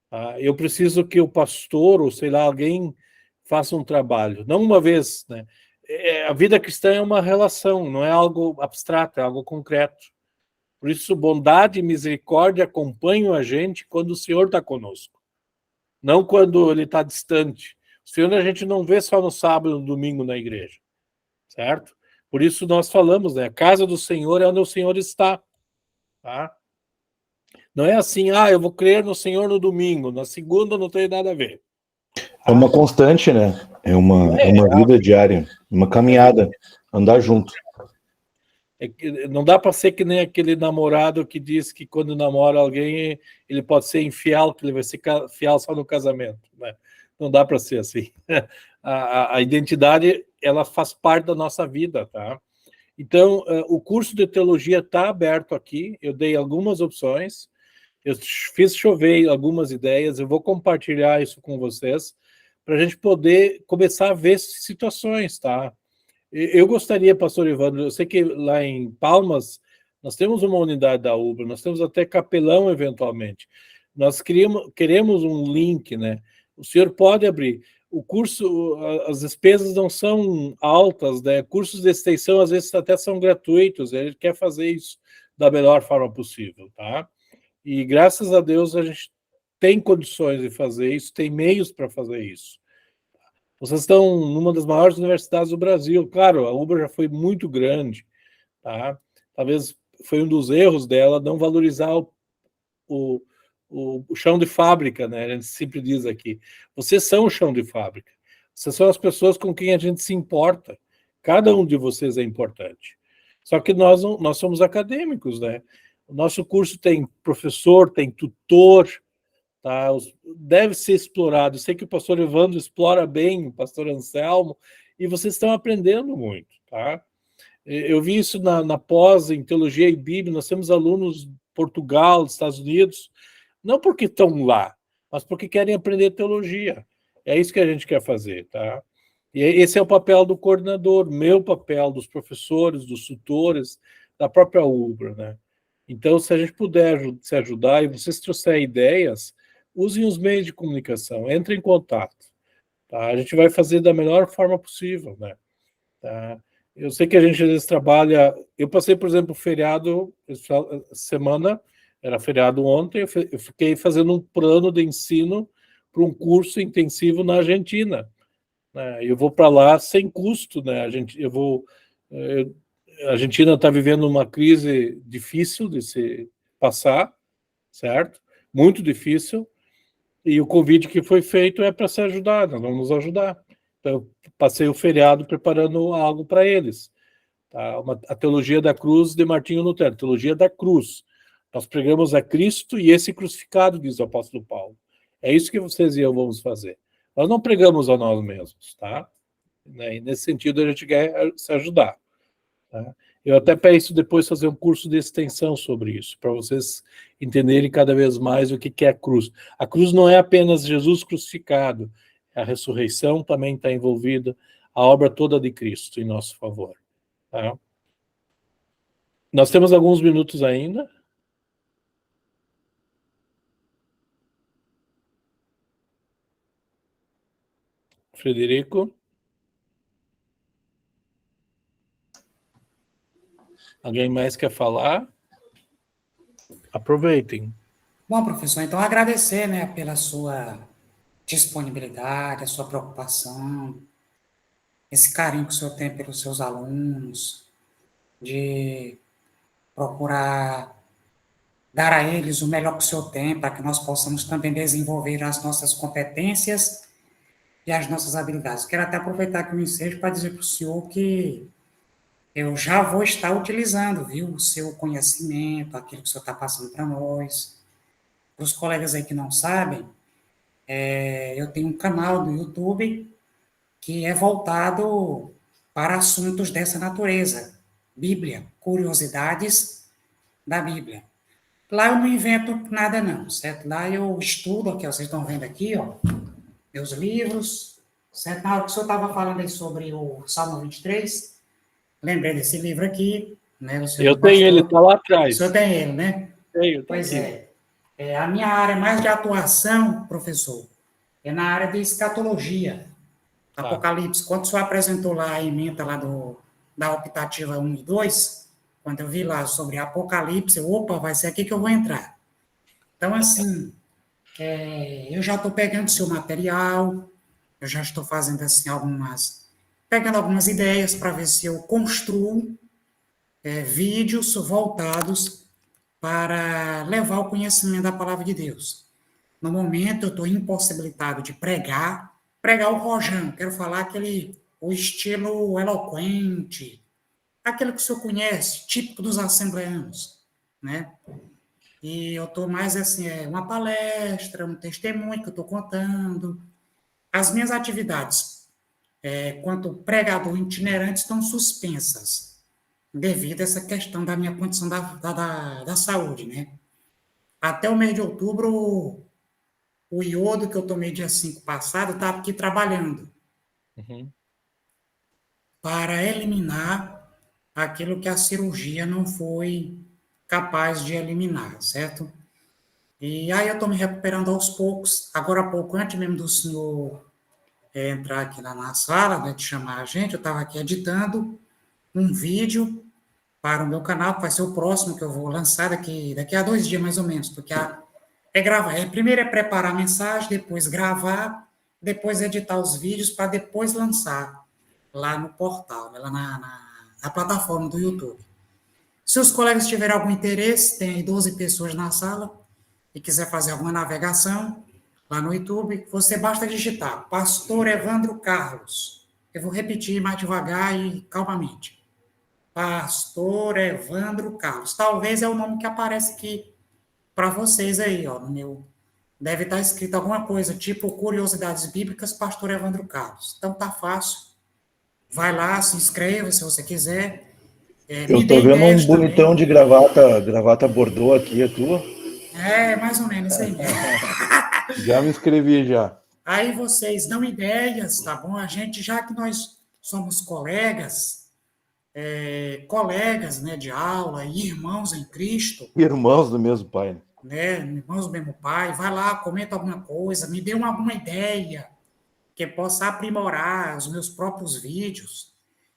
Tá? Eu preciso que o pastor, ou sei lá, alguém faça um trabalho. Não uma vez, né? A vida cristã é uma relação, não é algo abstrato, é algo concreto. Por isso, bondade e misericórdia acompanham a gente quando o Senhor está conosco. Não quando ele está distante. O Senhor a gente não vê só no sábado e no domingo na igreja. Certo? Por isso nós falamos, né? A casa do Senhor é onde o Senhor está. Tá? Não é assim, eu vou crer no Senhor no domingo, na segunda não tem nada a ver. É uma constante, né? É uma vida diária, uma caminhada, andar junto. Não dá para ser que nem aquele namorado que diz que quando namora alguém, ele pode ser infiel, que ele vai ser fiel só no casamento. Né? Não dá para ser assim. A identidade, ela faz parte da nossa vida, tá? Então, o curso de teologia está aberto aqui, eu dei algumas opções, eu fiz chover algumas ideias, eu vou compartilhar isso com vocês, para a gente poder começar a ver situações, tá? Eu gostaria, pastor Evandro, eu sei que lá em Palmas, nós temos uma unidade da UBRA, nós temos até capelão, eventualmente. Nós queremos um link, né? O senhor pode abrir. O curso, as despesas não são altas, né? Cursos de extensão, às vezes, até são gratuitos, ele quer fazer isso da melhor forma possível, tá? E, graças a Deus, a gente tem condições de fazer isso, tem meios para fazer isso. Vocês estão numa das maiores universidades do Brasil. Claro, a UBRA já foi muito grande, tá? Talvez foi um dos erros dela não valorizar o chão de fábrica, né? A gente sempre diz aqui. Vocês são o chão de fábrica. Vocês são as pessoas com quem a gente se importa. Cada um de vocês é importante. Só que nós somos acadêmicos, né? O nosso curso tem professor, tem tutor, tá? Deve ser explorado. Eu sei que o pastor Evandro explora bem, o pastor Anselmo, e vocês estão aprendendo muito, tá? Eu vi isso na pós em Teologia e Bíblia, nós temos alunos de Portugal, dos Estados Unidos, não porque estão lá, mas porque querem aprender teologia. É isso que a gente quer fazer, tá? E esse é o papel do coordenador, meu papel, dos professores, dos tutores, da própria UBRA, né? Então, se a gente puder se ajudar e vocês trouxerem ideias, usem os meios de comunicação, entrem em contato. Tá? A gente vai fazer da melhor forma possível, né? Tá? Eu sei que a gente às vezes trabalha... Eu passei, por exemplo, feriado, semana, era feriado ontem, eu fiquei fazendo um plano de ensino para um curso intensivo na Argentina. Né? Eu vou para lá sem custo, né? A Argentina está vivendo uma crise difícil de se passar, certo? Muito difícil. E o convite que foi feito é para se ajudar, nós vamos nos ajudar. Então, eu passei o feriado preparando algo para eles. Tá? A Teologia da Cruz de Martinho Lutero, Teologia da Cruz. Nós pregamos a Cristo e esse crucificado, diz o apóstolo Paulo. É isso que vocês e eu vamos fazer. Nós não pregamos a nós mesmos, tá? E nesse sentido, a gente quer se ajudar. Tá? Eu até penso depois fazer um curso de extensão sobre isso, para vocês entenderem cada vez mais o que é a cruz. A cruz não é apenas Jesus crucificado, a ressurreição também está envolvida, a obra toda de Cristo em nosso favor. Tá? Nós temos alguns minutos ainda. Frederico? Alguém mais quer falar? Aproveitem. Bom, professor, então agradecer, né, pela sua disponibilidade, a sua preocupação esse carinho que o senhor tem pelos seus alunos, de procurar dar a eles o melhor que o senhor tem, para que nós possamos também desenvolver as nossas competências e as nossas habilidades. Quero até aproveitar aqui o ensejo para dizer para o senhor que eu já vou estar utilizando, viu, o seu conhecimento, aquilo que o senhor está passando para nós. Para os colegas aí que não sabem, eu tenho um canal no YouTube que é voltado para assuntos dessa natureza. Bíblia, curiosidades da Bíblia. Lá eu não invento nada não, certo? Lá eu estudo, aqui, ó, vocês estão vendo aqui, ó, meus livros, certo? Na hora que o senhor estava falando aí sobre o Salmo 23, lembrei desse livro aqui, né? Eu tenho ele, está lá O atrás. senhor tem ele, né? Tenho, tá Pois aqui. a minha área mais de atuação, professor, é na área de escatologia, Tá. Apocalipse. Quando o senhor apresentou lá a ementa lá da optativa 1 e 2, quando eu vi lá sobre Apocalipse, opa, vai ser aqui que eu vou entrar. Então, assim, eu já estou pegando seu material, eu já estou fazendo, assim, pegando algumas ideias para ver se eu construo vídeos voltados para levar o conhecimento da palavra de Deus. No momento, eu estou impossibilitado de pregar o rojão, quero falar o estilo eloquente, aquele que o senhor conhece, típico dos assembleanos, né? E eu estou mais assim, uma palestra, um testemunho que eu estou contando. As minhas atividades, quanto pregador itinerante, estão suspensas, devido a essa questão da minha condição da saúde, né? Até o mês de outubro, o iodo que eu tomei dia 5 passado está aqui trabalhando. Uhum. Para eliminar aquilo que a cirurgia não foi capaz de eliminar, certo? E aí eu estou me recuperando aos poucos. Agora há pouco, antes mesmo do senhor entrar aqui na sala, né, de chamar a gente, eu estava aqui editando um vídeo para o meu canal, que vai ser o próximo que eu vou lançar daqui a 2 dias, mais ou menos, porque gravar. Primeiro é preparar a mensagem, depois gravar, depois editar os vídeos, para depois lançar lá no portal, né, lá na plataforma do YouTube. Se os colegas tiverem algum interesse, tem aí 12 pessoas na sala, e quiser fazer alguma navegação lá no YouTube, você basta digitar Pastor Evandro Carlos. Eu vou repetir mais devagar e calmamente. Pastor Evandro Carlos. Talvez é o nome que aparece aqui para vocês aí, ó, no meu. Deve estar escrito alguma coisa, tipo Curiosidades Bíblicas, Pastor Evandro Carlos. Então tá fácil. Vai lá, se inscreva se você quiser. Eu estou vendo um bonitão também de gravata bordô aqui, é tua? Mais ou menos, isso aí mesmo. Já me inscrevi, já. Aí vocês dão ideias, tá bom? A gente, já que nós somos colegas, né, de aula, irmãos em Cristo. Irmãos do mesmo pai, né? Irmãos do mesmo pai, vai lá, comenta alguma coisa, me dê alguma ideia que possa aprimorar os meus próprios vídeos.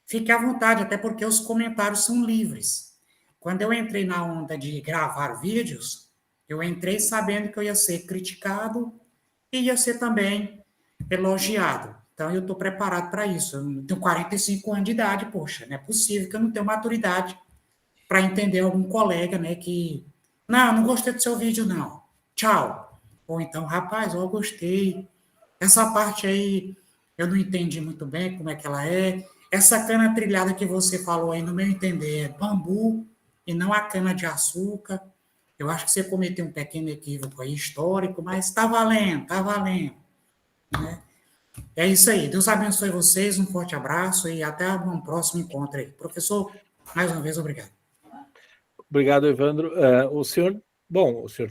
Fique à vontade, até porque os comentários são livres. Quando eu entrei na onda de gravar vídeos, eu entrei sabendo que eu ia ser criticado e ia ser também elogiado. Então, eu estou preparado para isso. Eu tenho 45 anos de idade, poxa, não é possível que eu não tenha maturidade para entender algum colega, né, que... Não gostei do seu vídeo, não. Tchau. Ou então, rapaz, eu gostei. Essa parte aí, eu não entendi muito bem como é que ela é. Essa cana trilhada que você falou aí, no meu entender, é bambu e não a cana de açúcar. Eu acho que você cometeu um pequeno equívoco aí histórico, mas está valendo, né? É isso aí. Deus abençoe vocês, um forte abraço e até um próximo encontro aí. Professor, mais uma vez, obrigado. Obrigado, Evandro. O senhor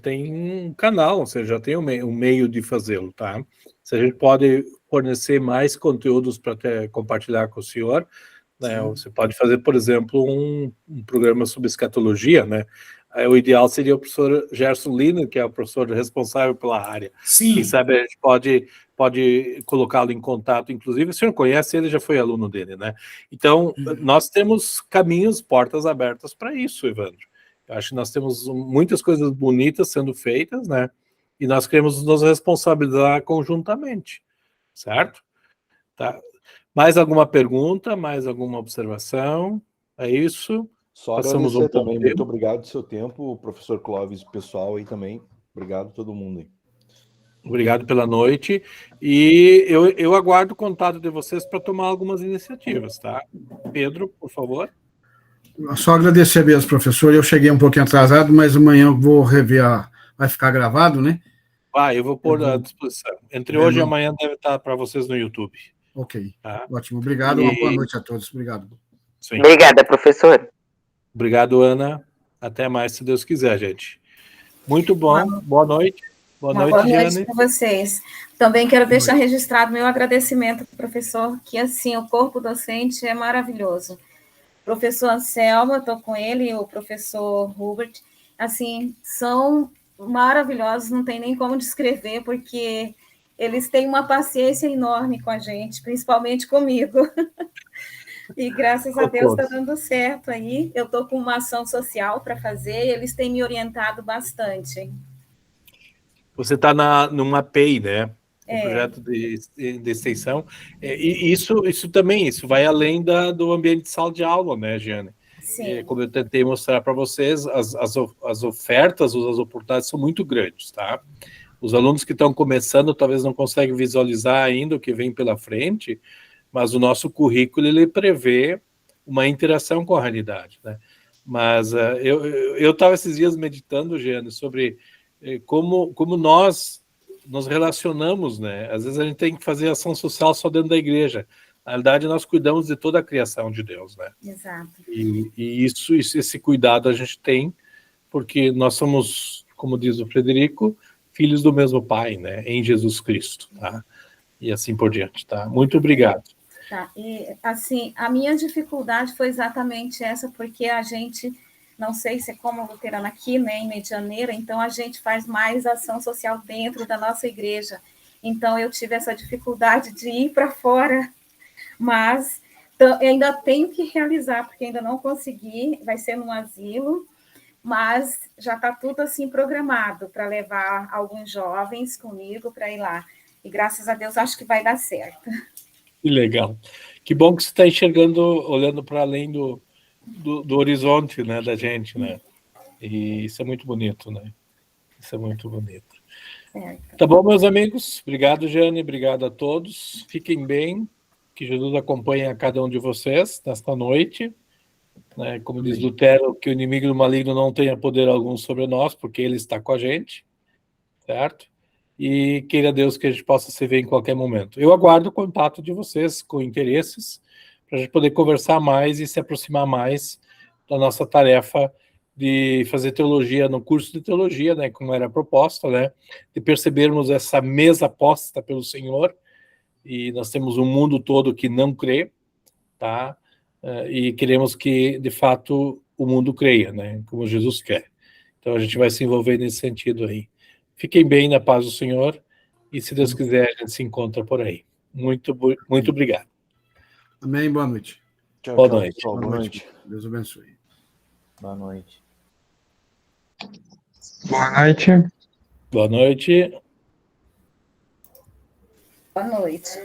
tem um canal, ou seja, já tem um meio de fazê-lo, tá? Se a gente pode fornecer mais conteúdos para compartilhar com o senhor, né? Você pode fazer, por exemplo, um programa sobre escatologia, né? O ideal seria o professor Gerson Lino, que é o professor responsável pela área. Sim. Quem sabe a gente pode colocá-lo em contato, inclusive, o senhor conhece ele, já foi aluno dele, né? Então, nós temos caminhos, portas abertas para isso, Evandro. Eu acho que nós temos muitas coisas bonitas sendo feitas, né? E nós queremos nos responsabilizar conjuntamente, certo? Tá? Mais alguma pergunta? Mais alguma observação? É isso? Só Passamos agradecer um bom também. tempo. Muito obrigado do seu tempo, professor Clóvis, pessoal aí também. Obrigado a todo mundo aí. Obrigado pela noite. E eu aguardo o contato de vocês para tomar algumas iniciativas, tá? Pedro, por favor. Só agradecer mesmo, professor. Eu cheguei um pouquinho atrasado, mas amanhã eu vou rever vai ficar gravado, né? Vai, eu vou pôr à disposição. Entre hoje e amanhã deve estar para vocês no YouTube. Ok. Tá? Ótimo. Obrigado. Uma boa noite a todos. Obrigado. Sim. Obrigada, professor. Obrigado, Ana. Até mais, se Deus quiser, gente. Muito bom. Boa noite. Boa noite, Jane. Para vocês. Também quero deixar registrado meu agradecimento, professor, que assim, o corpo docente é maravilhoso. Professor Anselmo, eu estou com ele, e o professor Hubert, assim, são maravilhosos, não tem nem como descrever, porque eles têm uma paciência enorme com a gente, principalmente comigo. E graças a Deus está dando certo aí. Eu estou com uma ação social para fazer, e eles têm me orientado bastante. Você está numa API, né? Um projeto de extensão. E isso também, isso vai além do ambiente de sala de aula, né, Giane? Sim. Como eu tentei mostrar para vocês, as ofertas, as oportunidades são muito grandes, tá? Os alunos que estão começando talvez não conseguem visualizar ainda o que vem pela frente, mas o nosso currículo, ele prevê uma interação com a realidade, né? Mas eu estava esses dias meditando, Giane, sobre como nós nos relacionamos, né? Às vezes a gente tem que fazer ação social só dentro da igreja. Na realidade, nós cuidamos de toda a criação de Deus, né? Exato. E esse cuidado a gente tem, porque nós somos, como diz o Frederico, filhos do mesmo Pai, né? Em Jesus Cristo, tá? E assim por diante, tá? Muito obrigado. Tá, e assim, a minha dificuldade foi exatamente essa, porque a gente, não sei se é como luterana aqui, né, em Medianeira, então a gente faz mais ação social dentro da nossa igreja. Então eu tive essa dificuldade de ir para fora, mas ainda tenho que realizar, porque ainda não consegui, vai ser num asilo, mas já está tudo assim programado para levar alguns jovens comigo para ir lá. E graças a Deus acho que vai dar certo. Que legal. Que bom que você está enxergando, olhando para além do horizonte, né, da gente, né? E isso é muito bonito, né? Isso é muito bonito. Certo. Tá bom, meus amigos? Obrigado, Jane. Obrigado a todos. Fiquem bem. Que Jesus acompanhe a cada um de vocês nesta noite. Né? Como diz Lutero, que o inimigo do maligno não tenha poder algum sobre nós, porque ele está com a gente. Certo? E queira Deus que a gente possa se ver em qualquer momento. Eu aguardo o contato de vocês com interesses, para a gente poder conversar mais e se aproximar mais da nossa tarefa de fazer teologia no curso de teologia, né, como era a proposta, né, de percebermos essa mesa posta pelo Senhor, e nós temos um mundo todo que não crê, tá? E queremos que, de fato, o mundo creia, né, como Jesus quer. Então a gente vai se envolver nesse sentido aí. Fiquem bem na paz do Senhor e, se Deus quiser, a gente se encontra por aí. Muito obrigado. Amém. Boa noite. Tchau, Boa tchau, noite. pessoal. Boa noite. Deus abençoe. Boa noite. Boa noite. Boa noite. Boa noite.